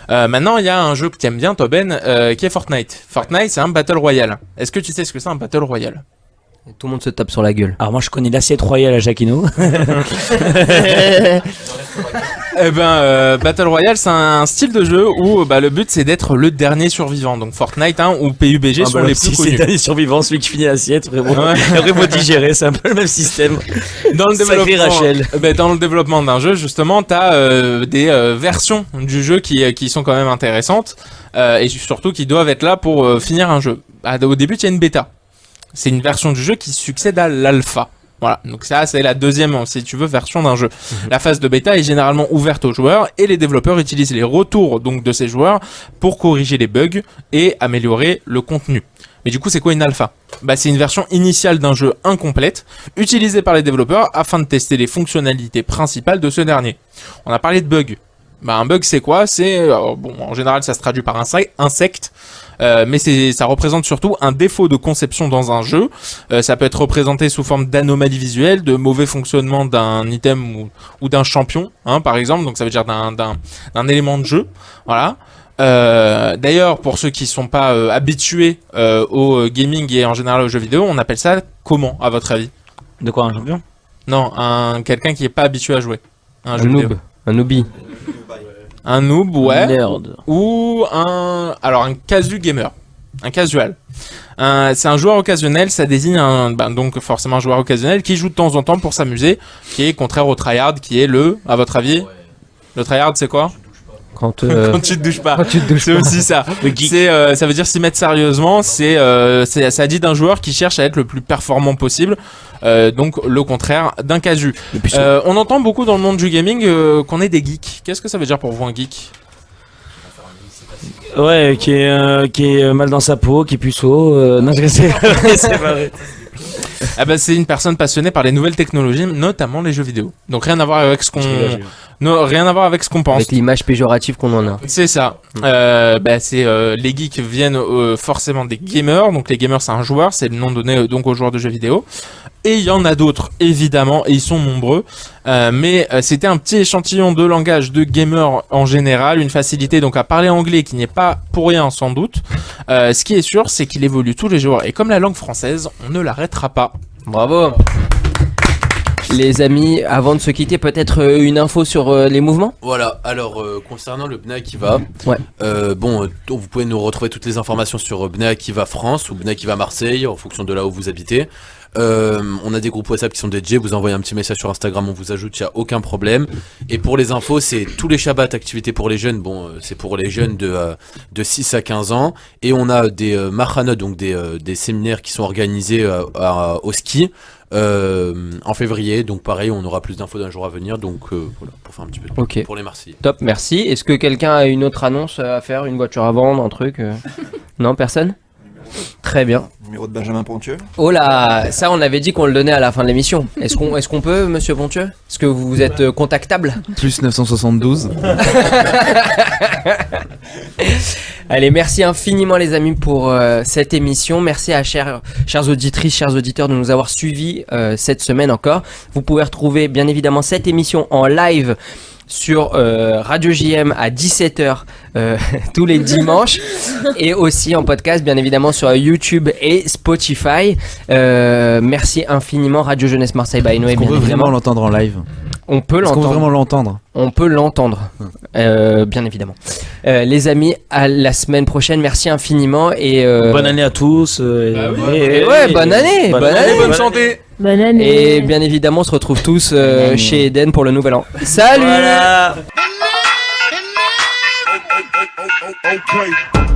Maintenant, il y a un jeu que tu aimes bien, toi Ben, qui est Fortnite. Fortnite, c'est un Battle Royale. Est-ce que tu sais ce que c'est un Battle Royale ? Tout le monde se tape sur la gueule. Alors moi je connais l'assiette royale à Jacquino. Battle Royale c'est un style de jeu où le but c'est d'être le dernier survivant. Donc Fortnite ou PUBG sont les plus connus. C'est le dernier survivant, celui qui finit l'assiette, vraiment digéré, c'est un peu le même système. Dans le développement d'un jeu justement t'as des versions du jeu qui sont quand même intéressantes et surtout qui doivent être là pour finir un jeu. Au début il y a une bêta. C'est une version du jeu qui succède à l'alpha. Voilà, donc ça c'est la deuxième, si tu veux, version d'un jeu. La phase de bêta est généralement ouverte aux joueurs et les développeurs utilisent les retours donc de ces joueurs pour corriger les bugs et améliorer le contenu. Mais du coup, c'est quoi une alpha? Bah, c'est une version initiale d'un jeu incomplète, utilisée par les développeurs afin de tester les fonctionnalités principales de ce dernier. On a parlé de bugs. Bah, un bug, c'est quoi? C'est, bon, en général, ça se traduit par insecte, mais ça représente surtout un défaut de conception dans un jeu. Ça peut être représenté sous forme d'anomalies visuelles, de mauvais fonctionnement d'un item ou d'un champion, hein, par exemple. Donc, ça veut dire d'un élément de jeu. Voilà. D'ailleurs, pour ceux qui sont pas habitués au gaming et en général aux jeux vidéo, on appelle ça comment, à votre avis? De quoi, un champion? Non, quelqu'un qui est pas habitué à jouer. Un noob, un noobie. Un noob, ouais. Nerd. Ou un casu gamer. Un casual. C'est un joueur occasionnel, ça désigne donc forcément un joueur occasionnel qui joue de temps en temps pour s'amuser, qui est contraire au tryhard, qui est à votre avis, le tryhard c'est quoi? Quand tu te douches pas. Quand tu te douches c'est pas. aussi ça. Ça veut dire s'y mettre sérieusement. Ça dit d'un joueur qui cherche à être le plus performant possible. Donc le contraire d'un casu. On entend beaucoup dans le monde du gaming qu'on est des geeks. Qu'est-ce que ça veut dire pour vous un geek? Ouais, qui est mal dans sa peau, qui est puceau. Non, c'est pas vrai. Ah bah, c'est une personne passionnée par les nouvelles technologies, notamment les jeux vidéo. Donc rien à voir avec ce qu'on pense. Avec l'image péjorative qu'on en a. C'est ça. Les geeks viennent forcément des gamers. Donc les gamers, c'est un joueur, c'est le nom donné donc aux joueurs de jeux vidéo. Et il y en a d'autres, évidemment, et ils sont nombreux. Mais c'était un petit échantillon de langage de gamer en général, une facilité donc à parler anglais qui n'est pas pour rien sans doute. Ce qui est sûr, c'est qu'il évolue tous les jours. Et comme la langue française, on ne l'arrêtera pas. Bravo. Les amis, avant de se quitter, peut-être une info sur les mouvements? Voilà, alors concernant le Bnei Akiva, ouais. Vous pouvez nous retrouver toutes les informations sur Bnei Akiva France ou Bnei Akiva Marseille en fonction de là où vous habitez. On a des groupes WhatsApp qui sont dédiés, vous envoyez un petit message sur Instagram, on vous ajoute, il n'y a aucun problème. Et pour les infos, c'est tous les Shabbats activités pour les jeunes, c'est pour les jeunes de 6 à 15 ans. Et on a des machanot, donc des séminaires qui sont organisés au ski en février. Donc pareil, on aura plus d'infos d'un jour à venir, donc voilà, pour faire un petit peu de okay. Pour les Marseillais. Top, merci. Est-ce que quelqu'un a une autre annonce à faire, une voiture à vendre, un truc Non, personne? Très bien. Numéro de Benjamin Pontieux. Oh là, ça on avait dit qu'on le donnait à la fin de l'émission. Est-ce qu'on peut, monsieur Pontieux? Est-ce que vous êtes contactable? Plus 972. Allez, merci infiniment les amis pour cette émission. Merci à chères auditrices, chers auditeurs de nous avoir suivis cette semaine encore. Vous pouvez retrouver bien évidemment cette émission en live sur Radio JM à 17h tous les dimanches et aussi en podcast bien évidemment sur YouTube et Spotify. Merci infiniment Radio Jeunesse Marseille by Noé. Est-ce qu'on peut vraiment l'entendre en live? On peut l'entendre. Est-ce qu'on peut vraiment l'entendre? On peut l'entendre, bien évidemment. Les amis, à la semaine prochaine. Merci infiniment et bonne année à tous. Bonne année, bonne santé. Bonne année. Et bien évidemment, on se retrouve tous chez Eden pour le nouvel an. Salut. Voilà. Okay.